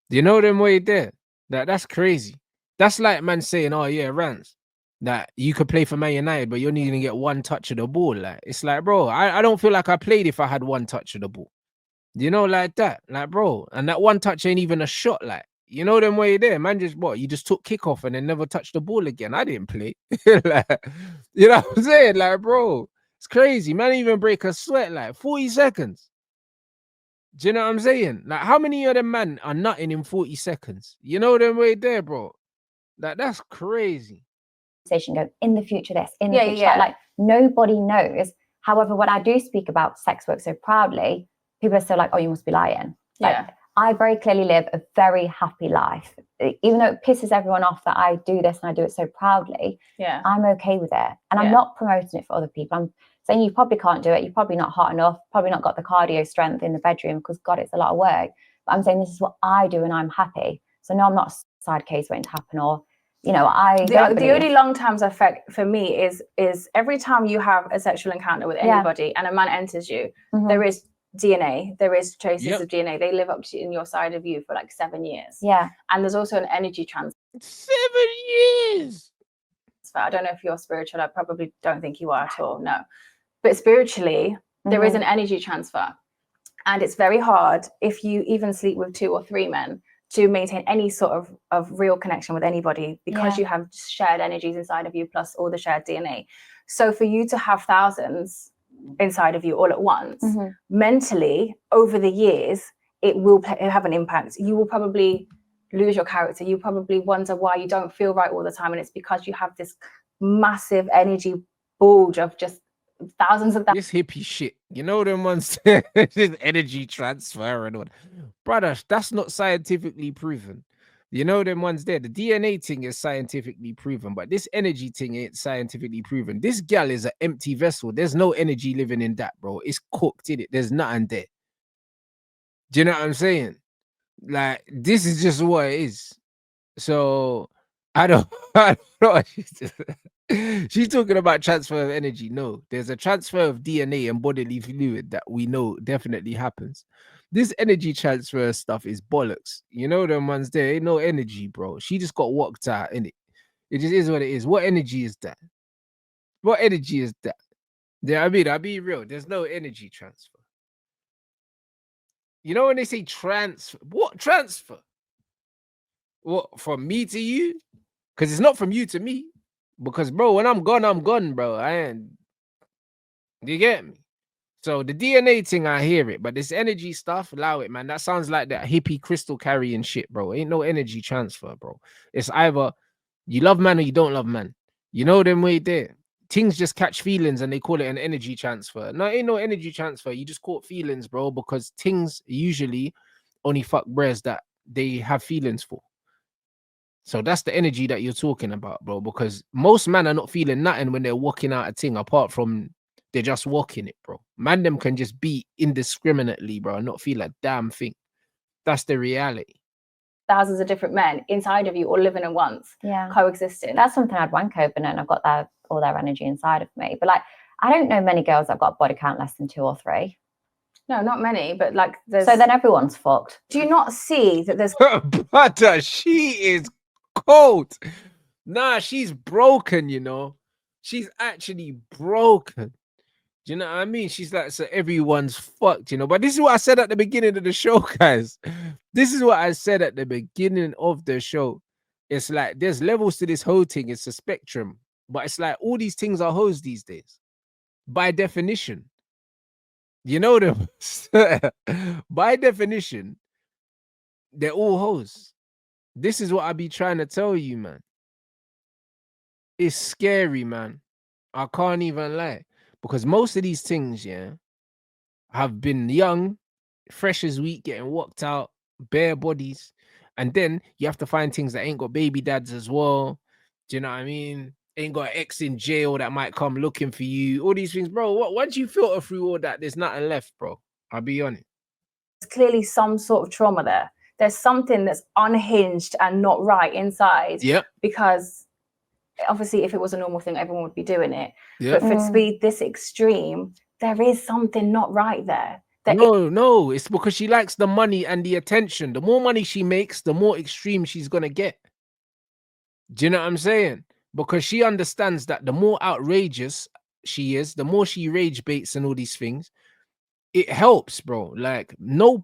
Do you know them way there? That's crazy. That's like man saying, oh yeah, Rants, that you could play for Man United, but you're only gonna get one touch of the ball. Like, it's like, bro, I don't feel like I played if I had one touch of the ball. You know, like that. Like, bro, and that one touch ain't even a shot, like. You know them way there, man. You just took kickoff and then never touched the ball again. I didn't play. Like, you know what I'm saying? Like, bro, it's crazy. Man, even break a sweat like 40 seconds. Do you know what I'm saying? Like, how many of them man are nutting in 40 seconds? You know them way there, bro. That's crazy. Go in the future, this, in the future that. Like nobody knows. However, when I do speak about sex work so proudly, people are still like, oh, you must be lying. Like, I very clearly live a very happy life. Even though it pisses everyone off that I do this and I do it so proudly, I'm okay with it. And I'm not promoting it for other people. I'm saying you probably can't do it. You're probably not hot enough, probably not got the cardio strength in the bedroom because, God, it's a lot of work. But I'm saying this is what I do and I'm happy. So no, I'm not a side case waiting to happen or, you know, the only long-term effect for me is every time you have a sexual encounter with anybody and a man enters you, there is DNA, there is traces of DNA. They live up to in your side of you for like 7 years. Yeah. And there's also an energy transfer. 7 years. I don't know if you're spiritual. I probably don't think you are at all. No. But spiritually, there is an energy transfer. And it's very hard if you even sleep with 2 or 3 men to maintain any sort of real connection with anybody because you have shared energies inside of you plus all the shared DNA. So for you to have thousands inside of you all at once, mentally over the years, it will have an impact. You will probably lose your character. You probably wonder why you don't feel right all the time. And it's because you have this massive energy bulge of just thousands of this hippie shit, you know, them ones. This energy transfer and all. Brother, that's not scientifically proven. You know, them ones there. The DNA thing is scientifically proven, but this energy thing ain't scientifically proven. This gal is an empty vessel. There's no energy living in that, bro. It's cooked in it. There's nothing there. Do you know what I'm saying? Like, this is just what it is. So I don't know. She's talking about transfer of energy. No, there's a transfer of DNA and bodily fluid that we know definitely happens. This energy transfer stuff is bollocks. You know, them ones there ain't no energy, bro. She just got walked out in it. It just is what it is. What energy is that? What energy is that? Yeah, I mean, I'll be real. There's no energy transfer. You know when they say transfer? What transfer? What, from me to you? Because it's not from you to me. Because, bro, when I'm gone, bro. I ain't. Do you get me? So the DNA thing, I hear it. But this energy stuff, allow it, man. That sounds like that hippie crystal carrying shit, bro. Ain't no energy transfer, bro. It's either you love man or you don't love man. You know them way there. Things just catch feelings and they call it an energy transfer. No, ain't no energy transfer. You just caught feelings, bro, because things usually only fuck bres that they have feelings for. So that's the energy that you're talking about, bro, because most men are not feeling nothing when they're walking out a thing apart from they're just walking it, bro. Man, them can just be indiscriminately, bro, and not feel a damn thing. That's the reality. Thousands of different men inside of you all living at once, coexisting. That's something I'd wank over and I've got all their energy inside of me. But like, I don't know many girls that've got a body count less than 2 or 3. No, not many, but like there's... So then everyone's fucked. Do you not see that there's... Butter, she is cold. Nah, she's broken, you know. She's actually broken. Do you know what I mean? She's like, so everyone's fucked, you know. But this is what I said at the beginning of the show, guys. This is what I said at the beginning of the show. It's like there's levels to this whole thing. It's a spectrum. But it's like all these things are hoes these days. By definition. You know them. By definition, they're all hoes. This is what I be trying to tell you, man. It's scary, man. I can't even lie. Because most of these things, have been young, fresh as wheat, getting walked out, bare bodies. And then you have to find things that ain't got baby dads as well. Do you know what I mean? Ain't got an ex in jail that might come looking for you. All these things, bro. Once you filter through all that, there's nothing left, bro. I'll be honest. There's clearly some sort of trauma there. There's something that's unhinged and not right inside. Yep. Because obviously, if it was a normal thing, everyone would be doing it. Yep. But to be this extreme, there is something not right there. No, it's because she likes the money and the attention. The more money she makes, the more extreme she's gonna get. Do you know what I'm saying? Because she understands that the more outrageous she is, the more she rage baits and all these things, it helps, bro. Like no,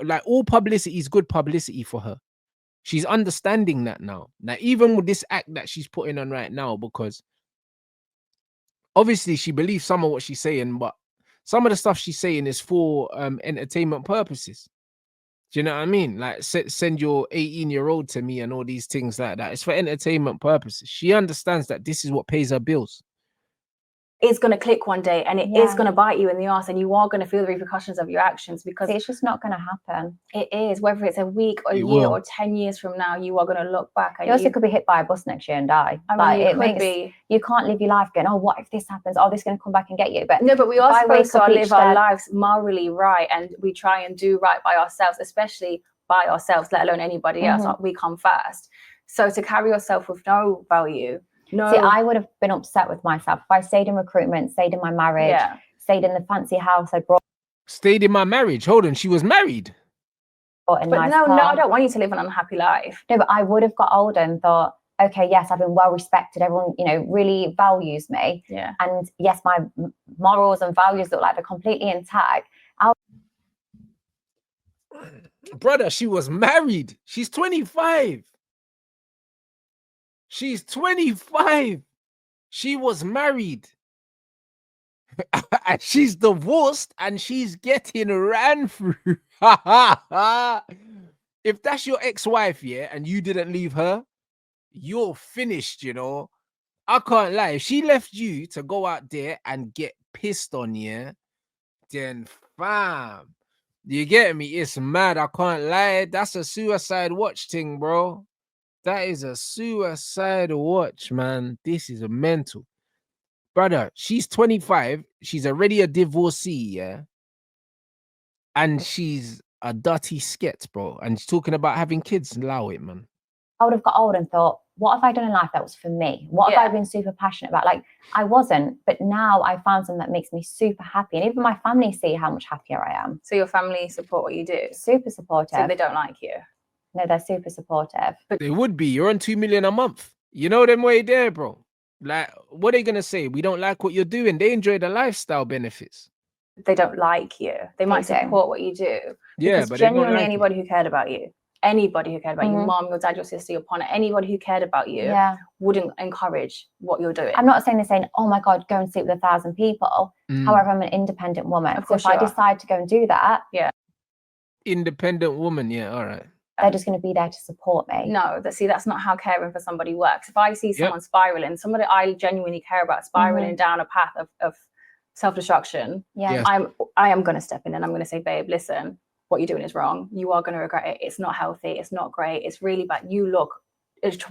like all publicity is good publicity for her. She's understanding that now. Now, even with this act that she's putting on right now, because obviously she believes some of what she's saying, but some of the stuff she's saying is for entertainment purposes. Do you know what I mean? Like send your 18-year-old to me and all these things like that. It's for entertainment purposes. She understands that this is what pays her bills. It's going to click one day, and it is going to bite you in the ass, and you are going to feel the repercussions of your actions, because it's just not going to happen. It is, whether it's a week or a year or 10 years from now, you are going to look back. And you also could be hit by a bus next year and die. I mean, you can't live your life going, oh, what if this happens? Oh, this is going to come back and get you. But no, but we are supposed to live our lives morally right, and we try and do right by ourselves, especially by ourselves, let alone anybody else. We come first. So to carry yourself with no value. No. See, I would have been upset with myself if I stayed in recruitment, stayed in my marriage, stayed in the fancy house I brought. Stayed in my marriage. Hold on, she was married. But no, I don't want you to live an unhappy life. No, but I would have got older and thought, okay, yes, I've been well respected. Everyone, really values me. Yeah. And yes, my morals and values look like they're completely intact. Brother, she was married. She's 25. She's 25. She was married. And she's divorced and she's getting ran through. If that's your ex-wife, and you didn't leave her, you're finished, I can't lie. If she left you to go out there and get pissed on, then fam, you get me? It's mad. I can't lie. That's a suicide watch thing, bro. That is a suicide watch, man. This is a mental. Brother, she's 25. She's already a divorcee, and she's a dirty sket, bro. And she's talking about having kids. Allow it, man. I would have got old and thought, what have I done in life that was for me? What have I been super passionate about? Like, I wasn't, but now I found something that makes me super happy. And even my family see how much happier I am. So your family support what you do? Super supportive. So they don't like you? No, they're super supportive. But they would be. You're on 2 million a month. You know them way there, bro. Like, what are they gonna say? We don't like what you're doing. They enjoy the lifestyle benefits. They don't like you. They might support what you do. Yeah, but genuinely like anybody who cared about you, your mom, your dad, your sister, your partner, anybody who cared about you wouldn't encourage what you're doing. I'm not saying, oh my God, go and sleep with 1,000 people. However, I'm an independent woman. So if I decide to go and do that. Yeah. Independent woman. Yeah. All right. They're just going to be there to support me. No, that's not how caring for somebody works. If I see someone spiraling, somebody I genuinely care about spiraling down a path of self-destruction, I am going to step in and I'm going to say, babe, listen, what you're doing is wrong. You are going to regret it. It's not healthy. It's not great. It's really bad. You look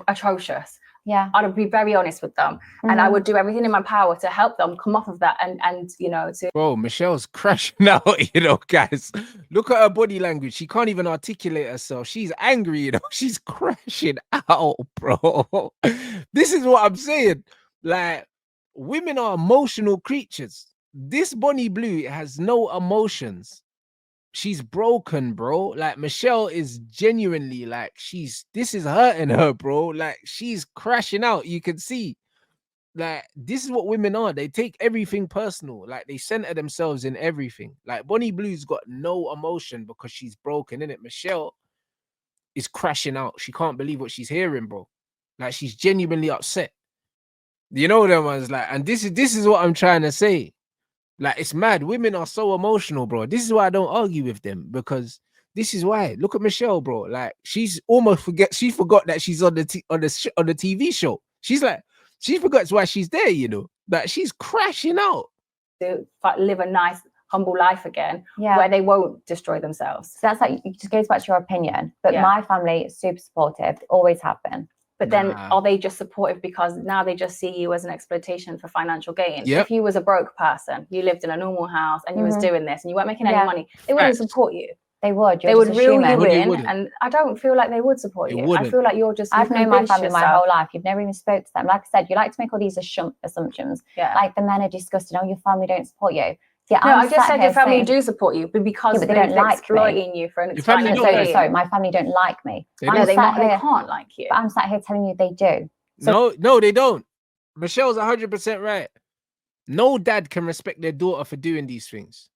atrocious. Yeah. I'd be very honest with them. And I would do everything in my power to help them come off of that and to... Bro, Michelle's crashing out, guys. Look at her body language. She can't even articulate herself. She's angry, She's crashing out, bro. This is what I'm saying. Like, women are emotional creatures. This Bonnie Blue has no emotions. She's broken, bro. Like, Michelle is genuinely like, this is hurting her, bro. Like, she's crashing out. You can see, like, this is what women are. They take everything personal. Like, they center themselves in everything. Like, Bonnie Blue's got no emotion because she's broken, innit? Michelle is crashing out. She can't believe what she's hearing, bro. Like, she's genuinely upset. You know them ones, like, and this is what I'm trying to say. Like, it's mad. Women are so emotional, bro. This is why I don't argue with them, because this is why. Look at Michelle, bro. Like, she's almost she forgot that she's on the TV show. She's like, she forgets why she's there, Like, she's crashing out. To live a nice, humble life again, where they won't destroy themselves. So that's like, it just goes back to your opinion. But my family is super supportive. They always have been. But then are they just supportive because now they just see you as an exploitation for financial gain? Yep. If you was a broke person, you lived in a normal house and you was doing this and you weren't making any money, they wouldn't support you. They would. They would reel you in, and I don't feel like they would support you. I feel like you're just... I've known my family my whole life. You've never even spoke to them. Like I said, you like to make all these assumptions. Yeah. Like, the men are disgusting. Oh, your family don't support you. Yeah, no, I just said your family do support you, but because they don't like exploiting you for an sorry, my family don't like me. They can't like you. But I'm sat here telling you they do. So, no, they don't. Michelle's 100% right. No dad can respect their daughter for doing these things.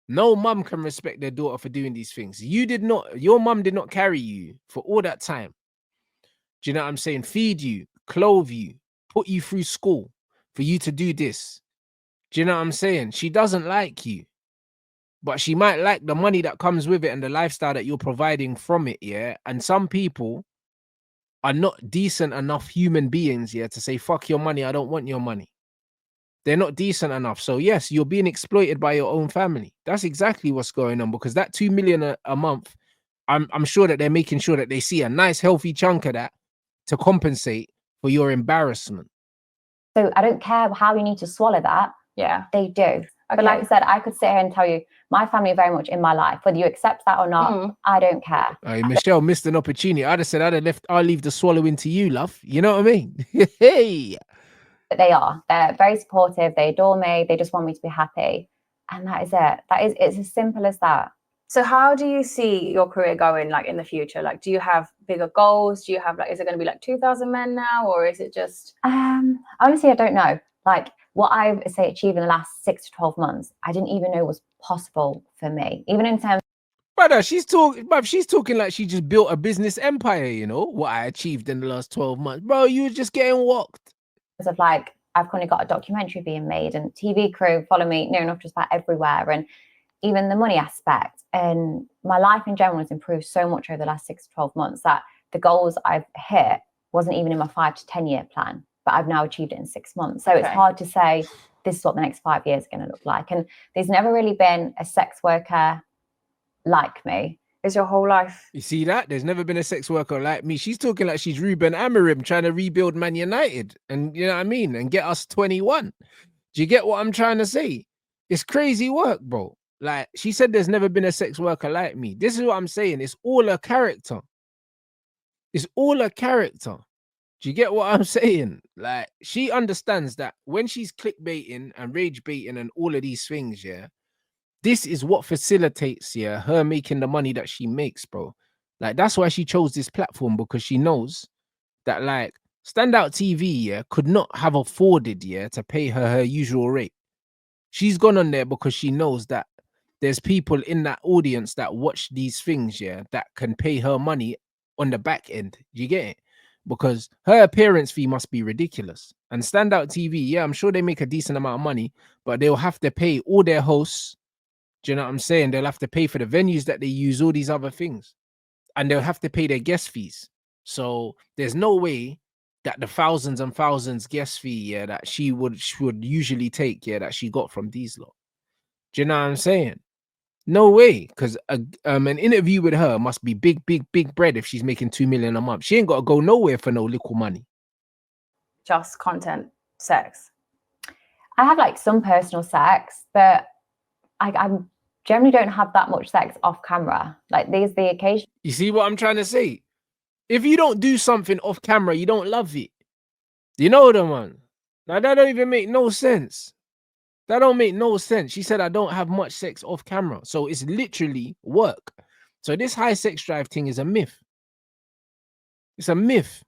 No mum can respect their daughter for doing these things. Your mum did not carry you for all that time. Do you know what I'm saying? Feed you, clothe you, put you through school for you to do this. Do you know what I'm saying? She doesn't like you. but she might like the money that comes with it and the lifestyle that you're providing from it, yeah. And some people are not decent enough human beings, yeah, to say, fuck your money, I don't want your money. They're not decent enough. So yes, you're being exploited by your own family. That's exactly what's going on, because that 2 million a month, I'm sure that they're making sure that they see a nice healthy chunk of that to compensate for your embarrassment. So I don't care how you need to swallow that. Yeah, they do. Okay. But like I said, I could sit here and tell you my family are very much in my life. Whether you accept that or not, I don't care. Michelle missed an opportunity. I'd have said I'll leave the swallowing to you, love. You know what I mean? Hey. But they're very supportive. They adore me. They just want me to be happy. And that is it. It's as simple as that. So how do you see your career going, like, in the future? Like, do you have bigger goals? Do you have, like, is it going to be like 2,000 men now, or is it just? Honestly, I don't know. Like, what I've achieved in the last 6 to 12 months, I didn't even know was possible for me. Even in terms. Brother, she's talking like she just built a business empire, you know, what I achieved in the last 12 months. Bro, you were just getting walked. Of like, I've currently got a documentary being made and TV crew follow me near enough just about everywhere. And even the money aspect and my life in general has improved so much over the last 6 to 12 months that the goals I've hit wasn't even in my 5 to 10 year plan, but I've now achieved it in 6 months. So it's hard to say this is what the next 5 years are going to look like. And there's never really been a sex worker like me. Is your whole life? You see that? There's never been a sex worker like me. She's talking like she's Ruben Amorim trying to rebuild Man United, and you know what I mean, and get us 21. Do you get what I'm trying to say? It's crazy work, bro. Like, she said there's never been a sex worker like me. This is what I'm saying. It's all a character. It's all a character. Do you get what I'm saying? Like, she understands that when she's clickbaiting and rage baiting and all of these things, yeah, this is what facilitates, yeah, her making the money that she makes, bro. Like, that's why she chose this platform, because she knows that, like, Standout TV, yeah, could not have afforded, yeah, to pay her usual rate. She's gone on there because she knows that there's people in that audience that watch these things, yeah, that can pay her money on the back end. You get it? Because her appearance fee must be ridiculous. And Standout TV, yeah, I'm sure they make a decent amount of money, but they'll have to pay all their hosts. Do you know what I'm saying? They'll have to pay for the venues that they use, all these other things. And they'll have to pay their guest fees. So there's no way that the thousands and thousands guest fee, yeah, that she would usually take, yeah, that she got from these lot. Do you know what I'm saying? No way, because an interview with her must be big bread if she's making 2 million a month. She ain't got to go nowhere for no little money. Just content, sex. I have like some personal sex, but I generally don't have that much sex off camera. Like, there's the occasion. You see what I'm trying to say? If you don't do something off camera, you don't love it. You know the man. Now that don't even make no sense. That don't make no sense. She said I don't have much sex off camera. So it's literally work. So this high sex drive thing is a myth. It's a myth.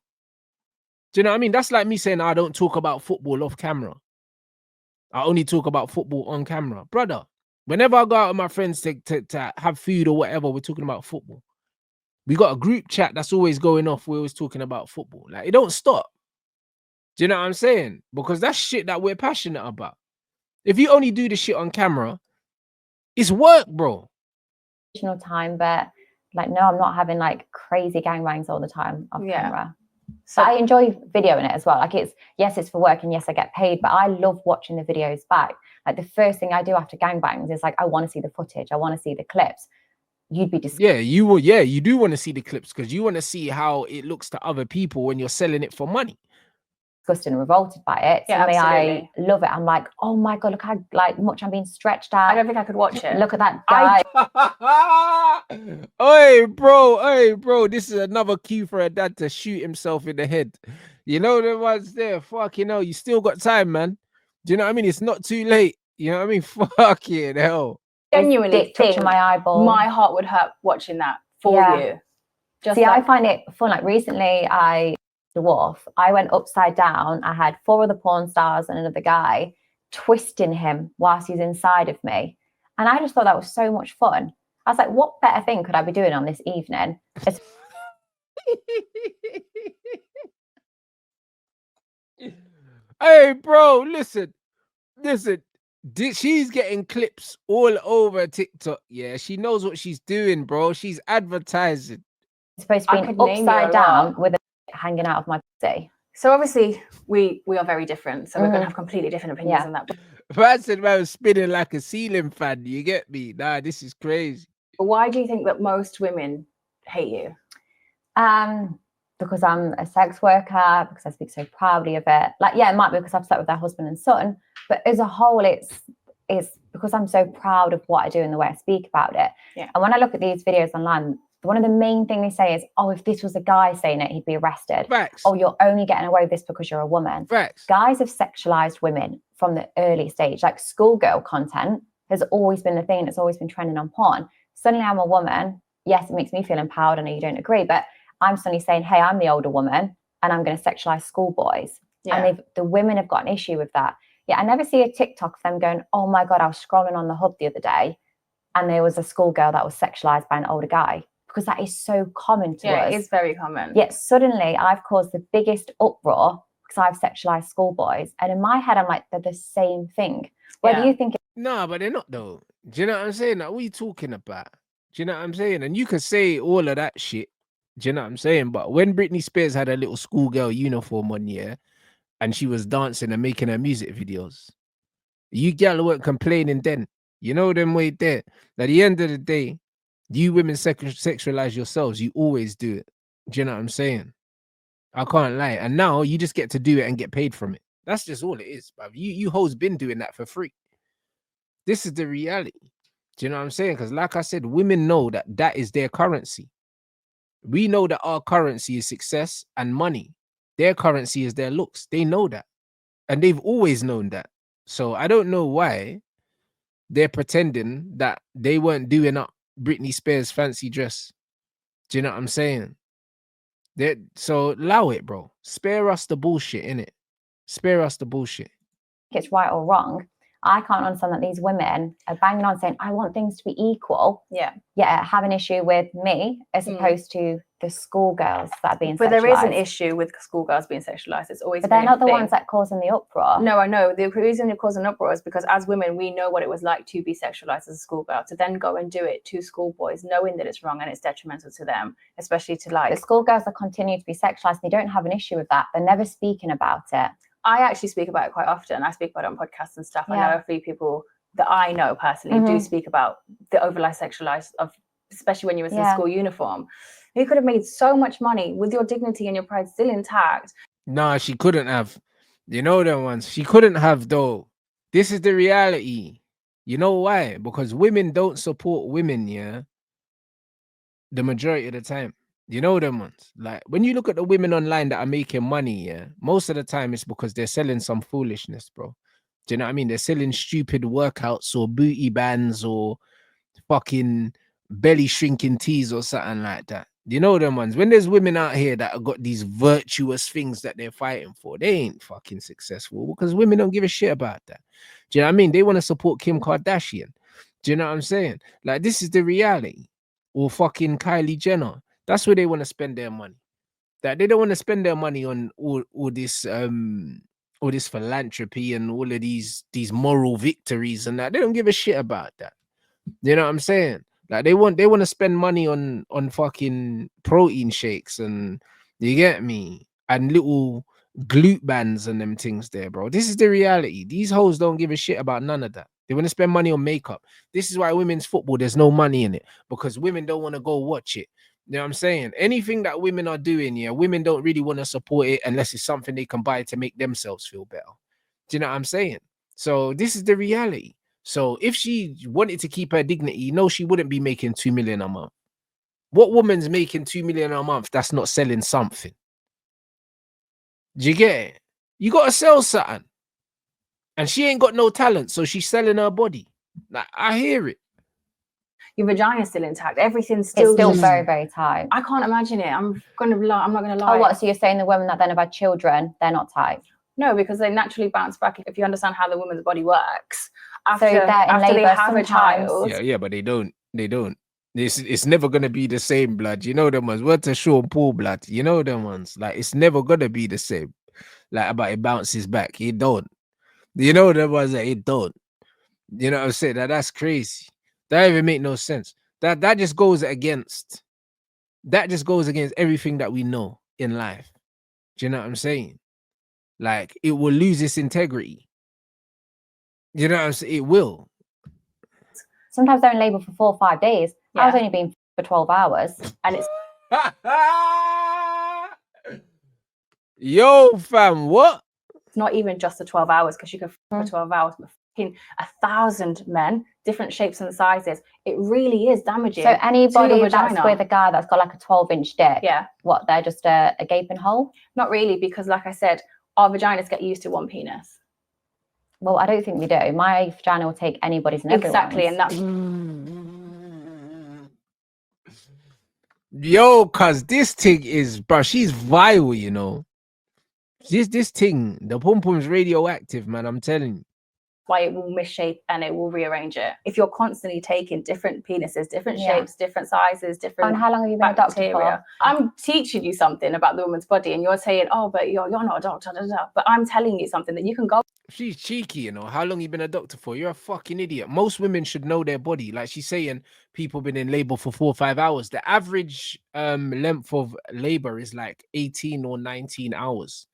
Do you know what I mean? That's like me saying I don't talk about football off camera. I only talk about football on camera. Brother, whenever I go out with my friends to have food or whatever, we're talking about football. We got a group chat that's always going off. We're always talking about football. Like, it don't stop. Do you know what I'm saying? Because that's shit that we're passionate about. If you only do the shit on camera, it's work, bro. Time, but like, no, I'm not having like crazy gangbangs all the time off camera. So I enjoy videoing it as well. Like, it's for work and yes, I get paid, but I love watching the videos back. Like, the first thing I do after gangbangs is like, I want to see the footage. I want to see the clips. You'd be disgusted. Yeah, you will. Yeah, you do want to see the clips because you want to see how it looks to other people when you're selling it for money. Disgusted and revolted by it. Yeah, Suddenly I love it. I'm like, oh my God, look how much I'm being stretched out. I don't think I could watch it. Look at that guy. Hey, bro, this is another cue for a dad to shoot himself in the head. You know the ones there. Fucking hell, you still got time, man. Do you know what I mean? It's not too late. You know what I mean? Fucking hell. Genuinely touching my eyeball. My heart would hurt watching that for you. See, I find it fun. Like, recently the wharf, I went upside down. I had 4 other porn stars and another guy twisting him whilst he's inside of me. And I just thought that was so much fun. I was like, what better thing could I be doing on this evening? Hey, bro, listen. She's getting clips all over TikTok. Yeah, she knows what she's doing, bro. She's advertising. It's supposed to be upside down with a hanging out of my pussy. So obviously we are very different. So we're going to have completely different opinions on that. Man said man was spinning like a ceiling fan. You get me? Nah, this is crazy. But why do you think that most women hate you? Because I'm a sex worker, because I speak so proudly of it. Like, yeah, it might be because I've slept with their husband and son, but as a whole, it's because I'm so proud of what I do and the way I speak about it. Yeah. And when I look at these videos online, one of the main things they say is, oh, if this was a guy saying it, he'd be arrested. Facts. Oh, you're only getting away with this because you're a woman. Facts. Guys have sexualized women from the early stage. Like schoolgirl content has always been the thing that's always been trending on porn. Suddenly I'm a woman. Yes, it makes me feel empowered. I know you don't agree, but I'm suddenly saying, hey, I'm the older woman and I'm going to sexualize schoolboys. Yeah. And the women have got an issue with that. Yeah, I never see a TikTok of them going, oh my God, I was scrolling on the hub the other day and there was a schoolgirl that was sexualized by an older guy, because that is so common to us. Yeah, it is very common. Yet suddenly I've caused the biggest uproar because I've sexualized schoolboys. And in my head, I'm like, they're the same thing. Whether you think no, but they're not though. Do you know what I'm saying? Like, what are you talking about? Do you know what I'm saying? And you could say all of that shit. Do you know what I'm saying? But when Britney Spears had a little schoolgirl uniform one year and she was dancing and making her music videos, you gal weren't complaining then. You know them way there. At the end of the day, you women sexualize yourselves. You always do it. Do you know what I'm saying? I can't lie. And now you just get to do it and get paid from it. That's just all it is, bruv. You hoes been doing that for free. This is the reality. Do you know what I'm saying? Because like I said, women know that that is their currency. We know that our currency is success and money. Their currency is their looks. They know that. And they've always known that. So I don't know why they're pretending that they weren't doing up Britney Spears' fancy dress. Do you know what I'm saying? So allow it, bro. Spare us the bullshit, innit? Spare us the bullshit. It's right or wrong. I can't understand that these women are banging on saying, I want things to be equal. Yeah. Yeah, have an issue with me as opposed to the schoolgirls that are being but sexualized. There is an issue with schoolgirls being sexualized. It's always. But they're not the ones that causing the uproar. No, I know. The reason they're causing uproar is because as women, we know what it was like to be sexualized as a schoolgirl, to then go and do it to schoolboys, knowing that it's wrong and it's detrimental to them, especially to like. The schoolgirls that continue to be sexualized, they don't have an issue with that. They're never speaking about it. I actually speak about it quite often. I speak about it on podcasts and stuff. Yeah. I know a few people that I know personally do speak about the overly sexualized of, especially when you were in school uniform. You could have made so much money with your dignity and your pride still intact. Nah, she couldn't have. You know them ones. She couldn't have though. This is the reality. You know why? Because women don't support women, yeah. The majority of the time. You know them ones. Like when you look at the women online that are making money, yeah, most of the time it's because they're selling some foolishness, bro. Do you know what I mean? They're selling stupid workouts or booty bands or fucking belly shrinking tees or something like that. You know them ones. When there's women out here that have got these virtuous things that they're fighting for, they ain't fucking successful because women don't give a shit about that. Do you know what I mean? They want to support Kim Kardashian. Do you know what I'm saying? Like this is the reality. Or fucking Kylie Jenner. That's where they want to spend their money. That they don't want to spend their money on all this philanthropy and all of these moral victories and that. They don't give a shit about that. You know what I'm saying? Like they want to spend money on fucking protein shakes and you get me, and little glute bands and them things there, bro. This is the reality. These hoes don't give a shit about none of that. They want to spend money on makeup. This is why women's football, there's no money in it, because women don't want to go watch it. You know what I'm saying? Anything that women are doing, yeah, women don't really want to support it unless it's something they can buy to make themselves feel better. Do you know what I'm saying? So this is the reality. So if she wanted to keep her dignity, no, she wouldn't be making 2 million a month. What woman's making 2 million a month that's not selling something? Do you get it? You got to sell something. And she ain't got no talent, so she's selling her body. Like, I hear it. Your vagina's still intact. Everything's still very, very tight. I can't imagine it. I'm not going to lie. Oh, what? So you're saying the women that then have had children, they're not tight? No, because they naturally bounce back if you understand how the woman's body works. After they have a child. Yeah, but they don't. It's never going to be the same, blood. You know them ones. Word to Sean Paul, blood. You know them ones. Like, it's never going to be the same. Like, about it bounces back. It don't. You know them ones that it don't. You know what I'm saying? That's crazy. That even make no sense. That just goes against everything that we know in life. Do you know what I'm saying? Like, it will lose its integrity. You know what I'm saying? It will. Sometimes they're in labor for 4 or 5 days. I was only being for 12 hours, and it's yo, fam, what? It's not even just the 12 hours, because you can for 12 hours, but 1,000 men, different shapes and sizes. It really is damaging. So anybody that's with a guy that's got like a 12-inch dick, what, they're just a gaping hole? Not really, because like I said, our vaginas get used to one penis. Well, I don't think we do. My vagina will take anybody's and everyone's. Exactly, and that's yo, cause this thing is, bro, she's viral, you know. This thing, the pom pom's radioactive, man. I'm telling you. Why it will misshape and it will rearrange it. If you're constantly taking different penises, different shapes, different sizes, different. And how long have you been a doctor for? I'm teaching you something about the woman's body, and you're saying, "Oh, but you're not a doctor." But I'm telling you something that you can go. She's cheeky, you know. How long you been a doctor for? You're a fucking idiot. Most women should know their body. Like she's saying, people been in labor for 4 or 5 hours. The average length of labor is like 18 or 19 hours.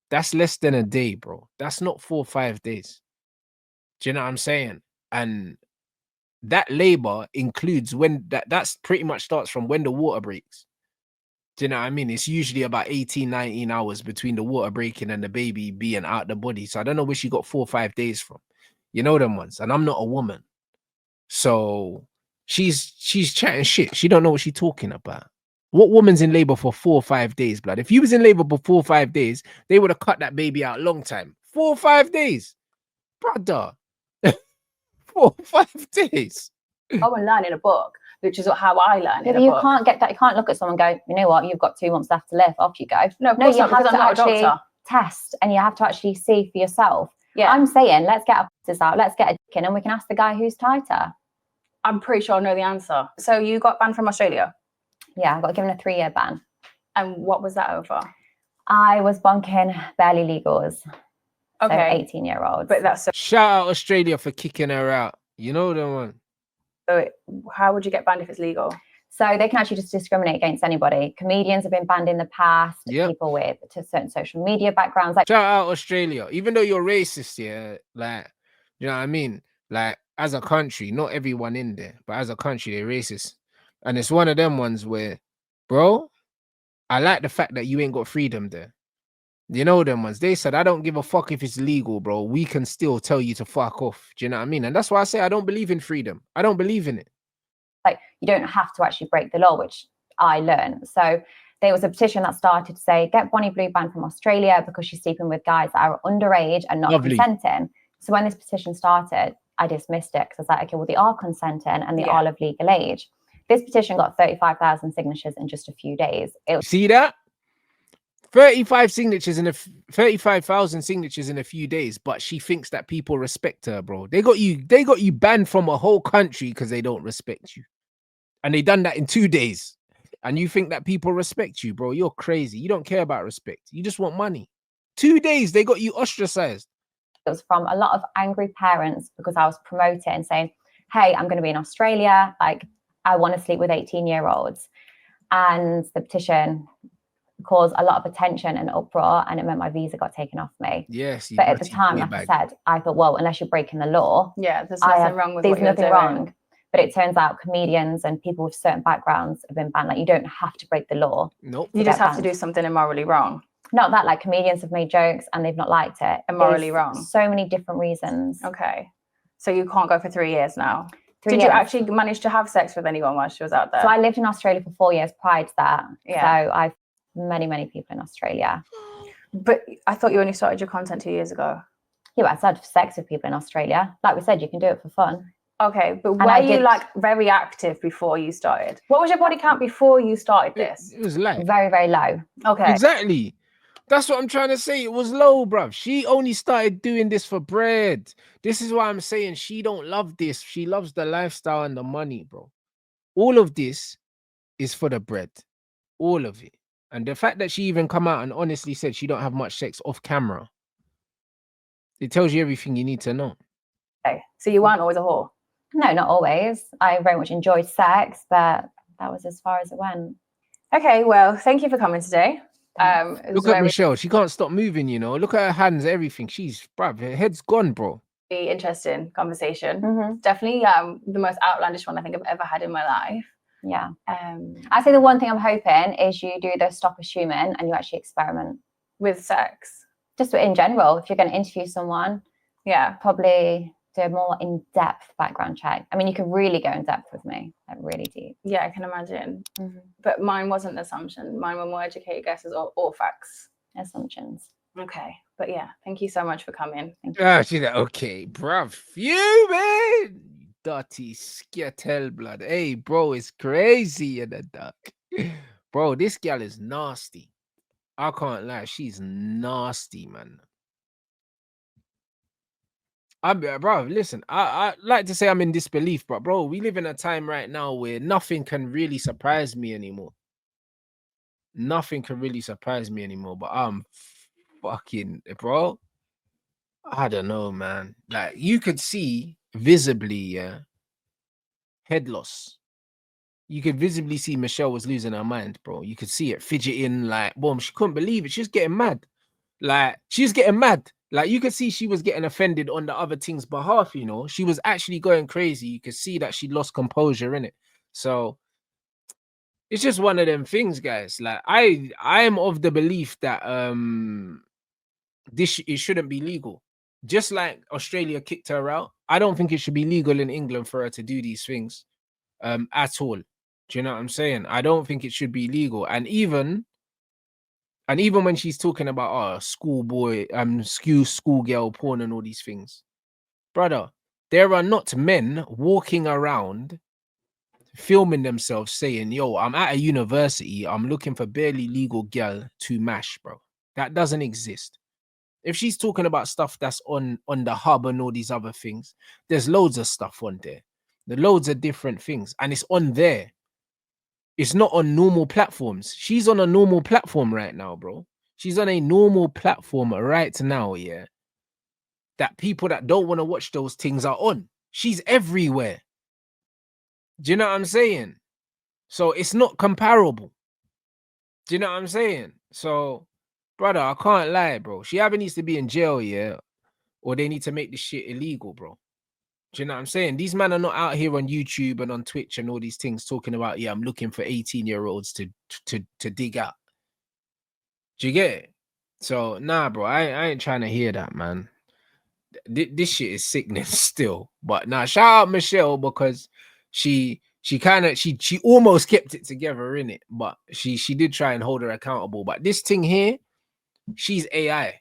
That's less than a day, bro. That's not 4 or 5 days. Do you know what I'm saying? And that labor includes when that's pretty much starts from when the water breaks. Do you know what I mean? It's usually about 18, 19 hours between the water breaking and the baby being out the body. So I don't know where she got 4 or 5 days from. You know them ones. And I'm not a woman. So she's chatting shit. She don't know what she's talking about. What woman's in labor for 4 or 5 days, blood? If you was in labor for 4 or 5 days, they would have cut that baby out a long time. 4 or 5 days. Brother. 4 or 5 days. Go and learn in a book, which is how I learn. Yeah, you can't get that. You can't look at someone and go, you know what, you've got 2 months left to live. Off you go. No, you have to actually test, and you have to actually see for yourself. Yeah, I'm saying let's get our passes out, let's get a dick in, and we can ask the guy who's tighter. I'm pretty sure I know the answer. So you got banned from Australia? Yeah, I got given a 3-year ban. And what was that over? I was bunking barely legals. Okay, so 18-year-olds. But that's shout out Australia for kicking her out. You know the one. So how would you get banned if it's legal? So they can actually just discriminate against anybody. Comedians have been banned in the past. People with certain social media backgrounds. Like, shout out Australia. Even though you're racist, yeah, like, you know what I mean? Like, as a country, not everyone in there, but as a country, they're racist. And it's one of them ones where, bro, I like the fact that you ain't got freedom there. You know them ones. They said, I don't give a fuck if it's legal, bro. We can still tell you to fuck off. Do you know what I mean? And that's why I say I don't believe in freedom. I don't believe in it. Like, you don't have to actually break the law, which I learned. So there was a petition that started to say, get Bonnie Blue banned from Australia because she's sleeping with guys that are underage and not consenting. So when this petition started, I dismissed it because I was like, okay, well, they are consenting and they are of legal age. This petition got 35,000 signatures in just a few days. See that? 35 signatures in 35,000 signatures in a few days, but she thinks that people respect her, bro. They got you banned from a whole country because they don't respect you. And they done that in 2 days. And you think that people respect you, bro. You're crazy. You don't care about respect. You just want money. 2 days, they got you ostracized. It was from a lot of angry parents because I was promoting, saying, hey, I'm going to be in Australia. Like, I want to sleep with 18-year-olds. And the petition caused a lot of attention and uproar, and it meant my visa got taken off me. Yes, but at the time, like I said, I thought, well, unless you're breaking the law, there's nothing wrong with there's nothing wrong. But it turns out comedians and people with certain backgrounds have been banned. Like, you don't have to break the law. Nope. You just have to do something immorally wrong. Not that, like, comedians have made jokes and they've not liked it. Immorally wrong. So many different reasons. Okay. So you can't go for 3 years now. Did you actually manage to have sex with anyone while she was out there? So I lived in Australia for 4 years prior to that. Yeah. So I've many people in Australia. But I thought you only started your content 2 years ago. Yeah, but I started sex with people in Australia. Like we said, you can do it for fun. Okay, but were you like very active before you started? What was your body count before you started this? It was low. Very, very low. Okay. Exactly. That's what I'm trying to say. It was low, bruv. She only started doing this for bread. This is why I'm saying she don't love this. She loves the lifestyle and the money, bro. All of this is for the bread. All of it. And the fact that she even come out and honestly said she don't have much sex off camera, it tells you everything you need to know. Okay, so you weren't always a whore? No, not always. I very much enjoyed sex, but that was as far as it went. Okay, well, thank you for coming today. Look at Michelle. She can't stop moving, you know. Look at her hands, everything. She's, bruv, her head's gone, bro. Interesting conversation. Definitely the most outlandish one I think I've ever had in my life. Yeah. I say the one thing I'm hoping is you do the stop assuming and you actually experiment with sex. Just in general, if you're going to interview someone, probably do a more in-depth background check. I mean, you could really go in depth with me, like really deep. Yeah, I can imagine. But mine wasn't an assumption. Mine were more educated guesses or facts. Assumptions. Okay, but yeah, thank you so much for coming. She's like, okay, bruv, you man, dirty skittle blood. Hey, bro, it's crazy in the dark. Bro, this gal is nasty. I can't lie, she's nasty, man. Bro, listen, I like to say I'm in disbelief, but bro, we live in a time right now where nothing can really surprise me anymore. Nothing can really surprise me anymore, but I'm fucking, bro. I don't know, man. Like, you could see visibly, head loss. You could visibly see Michelle was losing her mind, bro. You could see it fidgeting, like, boom, she couldn't believe it. She was getting mad. Like, she was getting mad. Like, you could see she was getting offended on the other thing's behalf, you know. She was actually going crazy. You could see that she lost composure in it. So it's just one of them things, guys. Like, I'm of the belief that it shouldn't be legal. Just like Australia kicked her out, I don't think it should be legal in England for her to do these things at all. Do you know what I'm saying? I don't think it should be legal. And even when she's talking about schoolboy, schoolgirl porn and all these things, brother, there are not men walking around filming themselves saying, yo, I'm at a university, I'm looking for barely legal girl to mash, bro. That doesn't exist. If she's talking about stuff that's on the hub and all these other things, there's loads of stuff on there. There are loads of different things, and it's on there. It's not on normal platforms. She's on a normal platform right now, bro. She's on a normal platform right now, yeah. That people that don't want to watch those things are on. She's everywhere. Do you know what I'm saying? So it's not comparable. Do you know what I'm saying? So, brother, I can't lie, bro. She either needs to be in jail, yeah, or they need to make this shit illegal, bro. Do you know what I'm saying? These men are not out here on YouTube and on Twitch and all these things talking about, yeah, I'm looking for 18-year-olds to dig out. Do you get it? So, nah, bro, I ain't trying to hear that, man. This shit is sickening still. But nah, shout out Michelle, because she almost kept it together in it, but she did try and hold her accountable. But this thing here, she's AI.